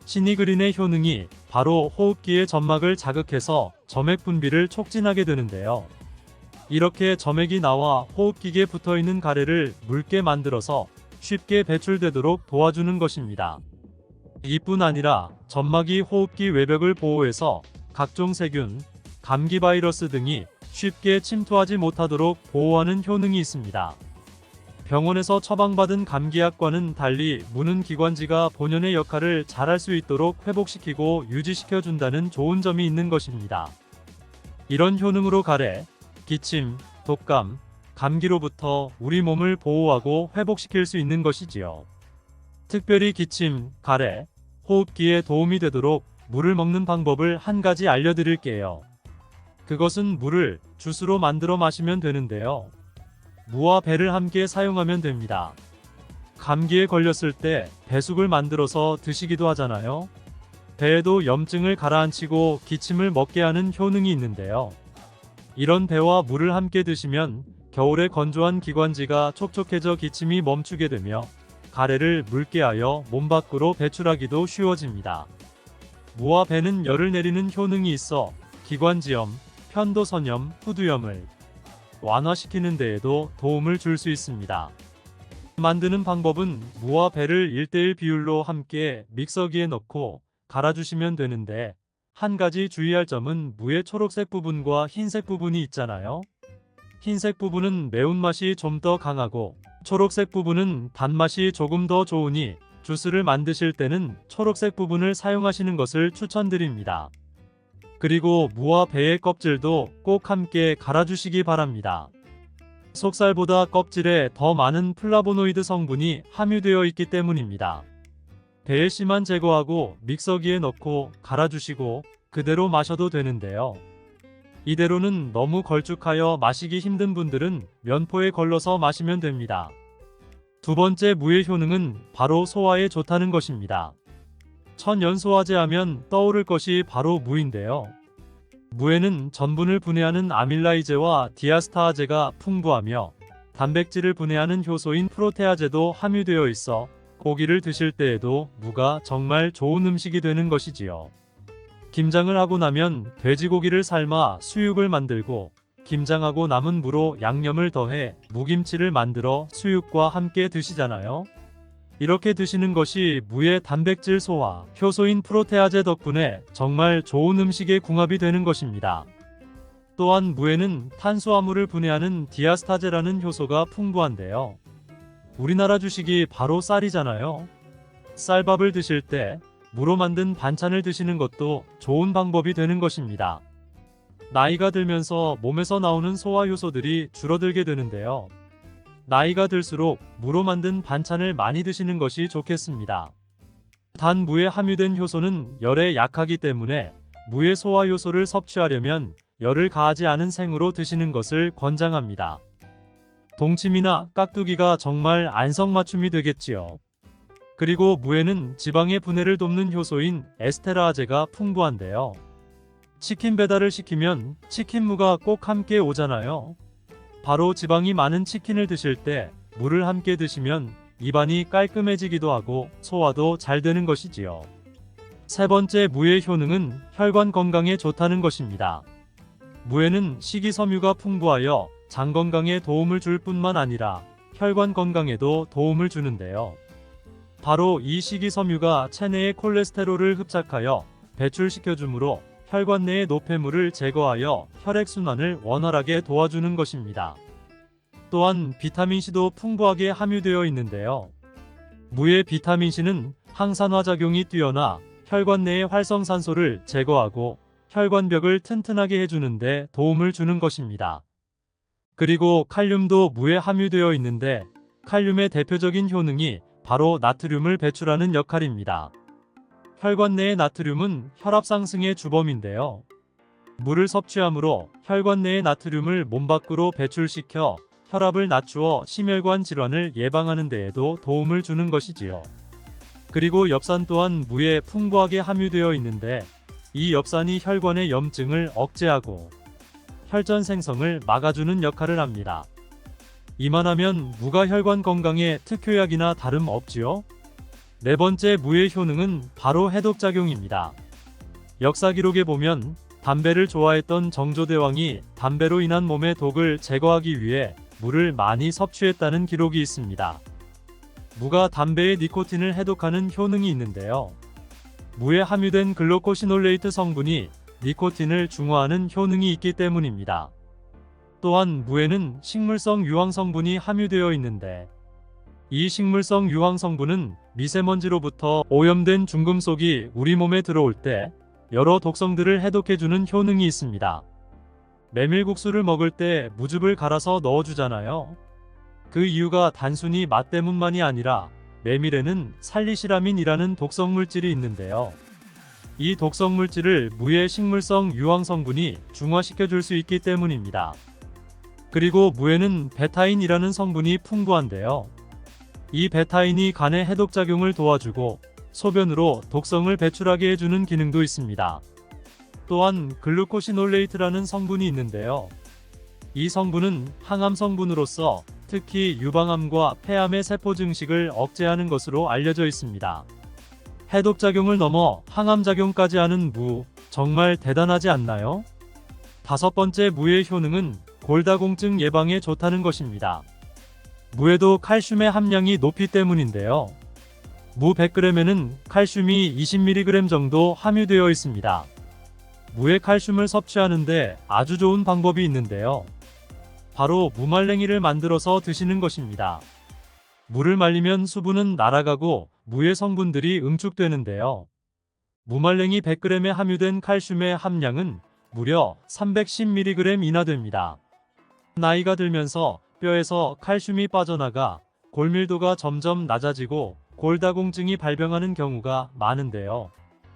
[SPEAKER 1] 시니그린의 효능이 바로 호흡기의 점막을 자극해서 점액 분비를 촉진하게 되는데요. 이렇게 점액이 나와 호흡기계에 붙어있는 가래를 묽게 만들어서 쉽게 배출되도록 도와주는 것입니다. 이뿐 아니라 점막이 호흡기 외벽을 보호해서 각종 세균, 감기 바이러스 등이 쉽게 침투하지 못하도록 보호하는 효능이 있습니다. 병원에서 처방받은 감기약과는 달리 무는 기관지가 본연의 역할을 잘할 수 있도록 회복시키고 유지시켜준다는 좋은 점이 있는 것입니다. 이런 효능으로 가래, 기침, 독감, 감기로부터 우리 몸을 보호하고 회복시킬 수 있는 것이지요. 특별히 기침, 가래, 호흡기에 도움이 되도록 물을 먹는 방법을 한 가지 알려드릴게요. 그것은 물을 주스로 만들어 마시면 되는데요. 무와 배를 함께 사용하면 됩니다. 감기에 걸렸을 때 배숙을 만들어서 드시기도 하잖아요. 배에도 염증을 가라앉히고 기침을 먹게 하는 효능이 있는데요. 이런 배와 물을 함께 드시면 겨울에 건조한 기관지가 촉촉해져 기침이 멈추게 되며 가래를 묽게 하여 몸 밖으로 배출하기도 쉬워집니다. 무와 배는 열을 내리는 효능이 있어 기관지염, 편도선염, 후두염을 완화시키는 데에도 도움을 줄 수 있습니다. 만드는 방법은 무와 배를 1:1 비율로 함께 믹서기에 넣고 갈아주시면 되는데 한 가지 주의할 점은 무의 초록색 부분과 흰색 부분이 있잖아요. 흰색 부분은 매운맛이 좀 더 강하고 초록색 부분은 단맛이 조금 더 좋으니 주스를 만드실 때는 초록색 부분을 사용하시는 것을 추천드립니다. 그리고 무와 배의 껍질도 꼭 함께 갈아주시기 바랍니다. 속살보다 껍질에 더 많은 플라보노이드 성분이 함유되어 있기 때문입니다. 배의 씨만 제거하고 믹서기에 넣고 갈아주시고 그대로 마셔도 되는데요. 이대로는 너무 걸쭉하여 마시기 힘든 분들은 면포에 걸러서 마시면 됩니다. 두 번째 무의 효능은 바로 소화에 좋다는 것입니다. 천연소화제 하면 떠오를 것이 바로 무인데요. 무에는 전분을 분해하는 아밀라이제와 디아스타아제가 풍부하며 단백질을 분해하는 효소인 프로테아제도 함유되어 있어 고기를 드실 때에도 무가 정말 좋은 음식이 되는 것이지요. 김장을 하고 나면 돼지고기를 삶아 수육을 만들고 김장하고 남은 무로 양념을 더해 무김치를 만들어 수육과 함께 드시잖아요. 이렇게 드시는 것이 무의 단백질 소화, 효소인 프로테아제 덕분에 정말 좋은 음식의 궁합이 되는 것입니다. 또한 무에는 탄수화물을 분해하는 디아스타제라는 효소가 풍부한데요. 우리나라 주식이 바로 쌀이잖아요. 쌀밥을 드실 때 무로 만든 반찬을 드시는 것도 좋은 방법이 되는 것입니다. 나이가 들면서 몸에서 나오는 소화 효소들이 줄어들게 되는데요. 나이가 들수록 무로 만든 반찬을 많이 드시는 것이 좋겠습니다. 단 무에 함유된 효소는 열에 약하기 때문에 무의 소화 효소를 섭취하려면 열을 가하지 않은 생으로 드시는 것을 권장합니다. 동치미나 깍두기가 정말 안성맞춤이 되겠지요. 그리고 무에는 지방의 분해를 돕는 효소인 에스테라아제가 풍부한데요. 치킨 배달을 시키면 치킨무가 꼭 함께 오잖아요. 바로 지방이 많은 치킨을 드실 때 무를 함께 드시면 입안이 깔끔해지기도 하고 소화도 잘 되는 것이지요. 세 번째, 무의 효능은 혈관 건강에 좋다는 것입니다. 무에는 식이섬유가 풍부하여 장 건강에 도움을 줄 뿐만 아니라 혈관 건강에도 도움을 주는데요. 바로 이 식이섬유가 체내의 콜레스테롤을 흡착하여 배출시켜주므로 혈관 내의 노폐물을 제거하여 혈액순환을 원활하게 도와주는 것입니다. 또한 비타민C도 풍부하게 함유되어 있는데요. 무의 비타민C는 항산화 작용이 뛰어나 혈관 내의 활성산소를 제거하고 혈관벽을 튼튼하게 해주는데 도움을 주는 것입니다. 그리고 칼륨도 무에 함유되어 있는데 칼륨의 대표적인 효능이 바로 나트륨을 배출하는 역할입니다. 혈관 내의 나트륨은 혈압 상승의 주범인데요. 물을 섭취함으로 혈관 내의 나트륨을 몸 밖으로 배출시켜 혈압을 낮추어 심혈관 질환을 예방하는 데에도 도움을 주는 것이지요. 그리고 엽산 또한 무에 풍부하게 함유되어 있는데 이 엽산이 혈관의 염증을 억제하고 혈전 생성을 막아주는 역할을 합니다. 이만하면 무가 혈관 건강에 특효약이나 다름없지요. 네 번째, 무의 효능은 바로 해독작용입니다. 역사 기록에 보면 담배를 좋아했던 정조대왕이 담배로 인한 몸의 독을 제거하기 위해 무를 많이 섭취했다는 기록이 있습니다. 무가 담배의 니코틴을 해독하는 효능이 있는데요. 무에 함유된 글루코시놀레이트 성분이 니코틴을 중화하는 효능이 있기 때문입니다. 또한 무에는 식물성 유황 성분이 함유되어 있는데 이 식물성 유황 성분은 미세먼지로부터 오염된 중금속이 우리 몸에 들어올 때 여러 독성들을 해독해주는 효능이 있습니다. 메밀국수를 먹을 때 무즙을 갈아서 넣어주잖아요. 그 이유가 단순히 맛 때문만이 아니라 메밀에는 살리시라민이라는 독성물질이 있는데요. 이 독성물질을 무의 식물성 유황 성분이 중화시켜줄 수 있기 때문입니다. 그리고 무에는 베타인이라는 성분이 풍부한데요. 이 베타인이 간의 해독작용을 도와주고 소변으로 독성을 배출하게 해주는 기능도 있습니다. 또한 글루코시놀레이트라는 성분이 있는데요. 이 성분은 항암 성분으로서 특히 유방암과 폐암의 세포 증식을 억제하는 것으로 알려져 있습니다. 해독작용을 넘어 항암작용까지 하는 무, 정말 대단하지 않나요? 다섯 번째, 무의 효능은 골다공증 예방에 좋다는 것입니다. 무에도 칼슘의 함량이 높기 때문인데요. 무 100g에는 칼슘이 20mg 정도 함유되어 있습니다. 무의 칼슘을 섭취하는데 아주 좋은 방법이 있는데요. 바로 무말랭이를 만들어서 드시는 것입니다. 무를 말리면 수분은 날아가고 무의 성분들이 응축되는데요. 무말랭이 100g에 함유된 칼슘의 함량은 무려 310mg 이나 됩니다. 나이가 들면서 뼈에서 칼슘이 빠져나가 골밀도가 점점 낮아지고 골다공증이 발병하는 경우가 많은데요.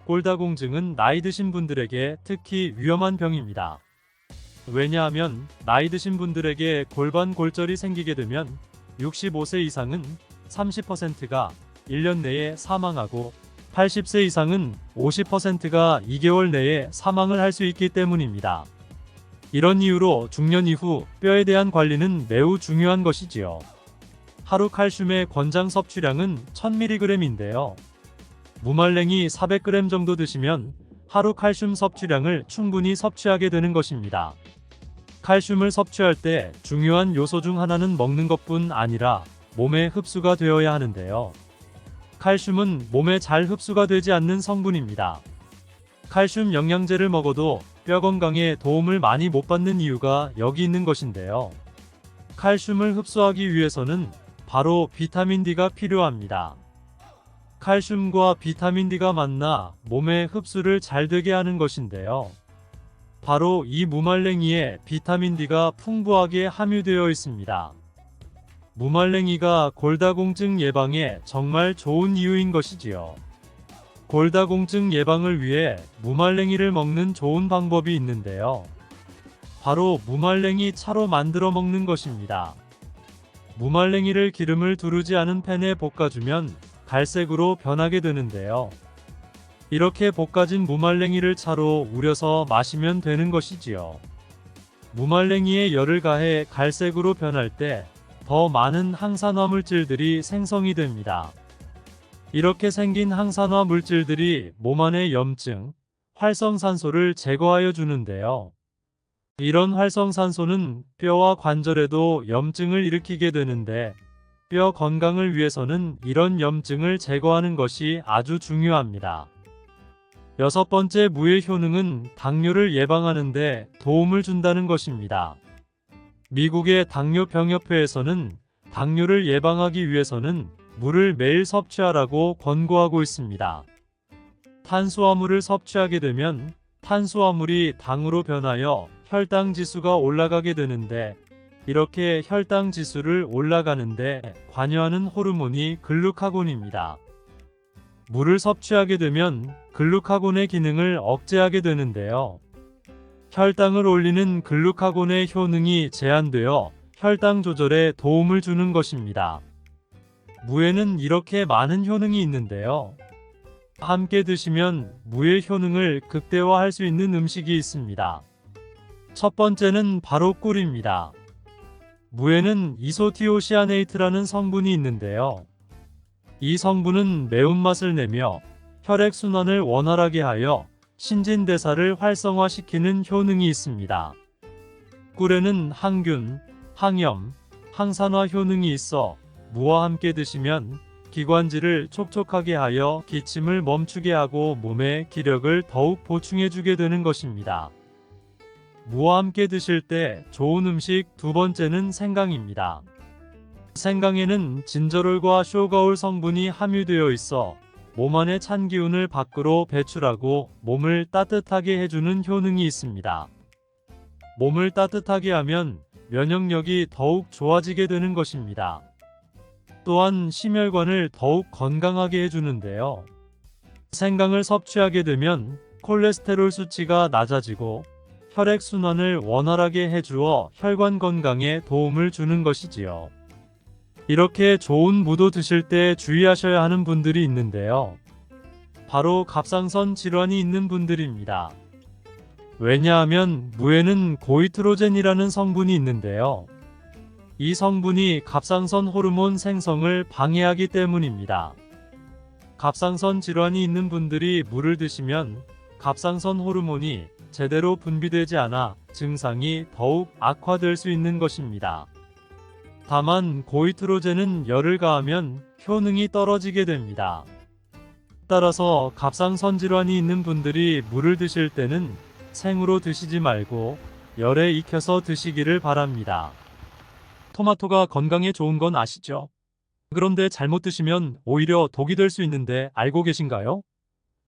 [SPEAKER 1] 골다공증은 나이 드신 분들에게 특히 위험한 병입니다. 왜냐하면 나이 드신 분들에게 골반 골절이 생기게 되면 65세 이상은 30%가 1년 내에 사망하고 80세 이상은 50%가 2개월 내에 사망을 할 수 있기 때문입니다. 이런 이유로 중년 이후 뼈에 대한 관리는 매우 중요한 것이지요. 하루 칼슘의 권장 섭취량은 1000mg인데요. 무말랭이 400g 정도 드시면 하루 칼슘 섭취량을 충분히 섭취하게 되는 것입니다. 칼슘을 섭취할 때 중요한 요소 중 하나는 먹는 것뿐 아니라 몸에 흡수가 되어야 하는데요. 칼슘은 몸에 잘 흡수가 되지 않는 성분입니다. 칼슘 영양제를 먹어도 뼈 건강에 도움을 많이 못 받는 이유가 여기 있는 것인데요. 칼슘을 흡수하기 위해서는 바로 비타민 D가 필요합니다. 칼슘과 비타민 D가 만나 몸의 흡수를 잘 되게 하는 것인데요. 바로 이 무말랭이에 비타민 D가 풍부하게 함유되어 있습니다. 무말랭이가 골다공증 예방에 정말 좋은 이유인 것이지요. 골다공증 예방을 위해 무말랭이를 먹는 좋은 방법이 있는데요. 바로 무말랭이 차로 만들어 먹는 것입니다. 무말랭이를 기름을 두르지 않은 팬에 볶아주면 갈색으로 변하게 되는데요. 이렇게 볶아진 무말랭이를 차로 우려서 마시면 되는 것이지요. 무말랭이에 열을 가해 갈색으로 변할 때 더 많은 항산화 물질들이 생성이 됩니다. 이렇게 생긴 항산화 물질들이 몸 안의 염증, 활성산소를 제거하여 주는데요. 이런 활성산소는 뼈와 관절에도 염증을 일으키게 되는데 뼈 건강을 위해서는 이런 염증을 제거하는 것이 아주 중요합니다. 여섯 번째 무의 효능은 당뇨를 예방하는 데 도움을 준다는 것입니다. 미국의 당뇨병협회에서는 당뇨를 예방하기 위해서는 물을 매일 섭취하라고 권고하고 있습니다. 탄수화물을 섭취하게 되면 탄수화물이 당으로 변하여 혈당 지수가 올라가게 되는데 이렇게 혈당 지수를 올라가는데 관여하는 호르몬이 글루카곤입니다. 물을 섭취하게 되면 글루카곤의 기능을 억제하게 되는데요. 혈당을 올리는 글루카곤의 효능이 제한되어 혈당 조절에 도움을 주는 것입니다. 무에는 이렇게 많은 효능이 있는데요. 함께 드시면 무의 효능을 극대화할 수 있는 음식이 있습니다. 첫 번째는 바로 꿀입니다. 무에는 이소티오시아네이트라는 성분이 있는데요. 이 성분은 매운맛을 내며 혈액순환을 원활하게 하여 신진대사를 활성화시키는 효능이 있습니다. 꿀에는 항균, 항염, 항산화 효능이 있어 무와 함께 드시면 기관지를 촉촉하게 하여 기침을 멈추게 하고 몸의 기력을 더욱 보충해주게 되는 것입니다. 무와 함께 드실 때 좋은 음식 두 번째는 생강입니다. 생강에는 진저롤과 쇼가올 성분이 함유되어 있어 몸 안의 찬 기운을 밖으로 배출하고 몸을 따뜻하게 해주는 효능이 있습니다. 몸을 따뜻하게 하면 면역력이 더욱 좋아지게 되는 것입니다. 또한 심혈관을 더욱 건강하게 해주는데요. 생강을 섭취하게 되면 콜레스테롤 수치가 낮아지고 혈액순환을 원활하게 해주어 혈관 건강에 도움을 주는 것이지요. 이렇게 좋은 무도 드실 때 주의하셔야 하는 분들이 있는데요. 바로 갑상선 질환이 있는 분들입니다. 왜냐하면 무에는 고이트로젠이라는 성분이 있는데요. 이 성분이 갑상선 호르몬 생성을 방해하기 때문입니다. 갑상선 질환이 있는 분들이 무를 드시면 갑상선 호르몬이 제대로 분비되지 않아 증상이 더욱 악화될 수 있는 것입니다. 다만 고이트로젠은 열을 가하면 효능이 떨어지게 됩니다. 따라서 갑상선 질환이 있는 분들이 무를 드실 때는 생으로 드시지 말고 열에 익혀서 드시기를 바랍니다. 토마토가 건강에 좋은 건 아시죠? 그런데 잘못 드시면 오히려 독이 될 수 있는데 알고 계신가요?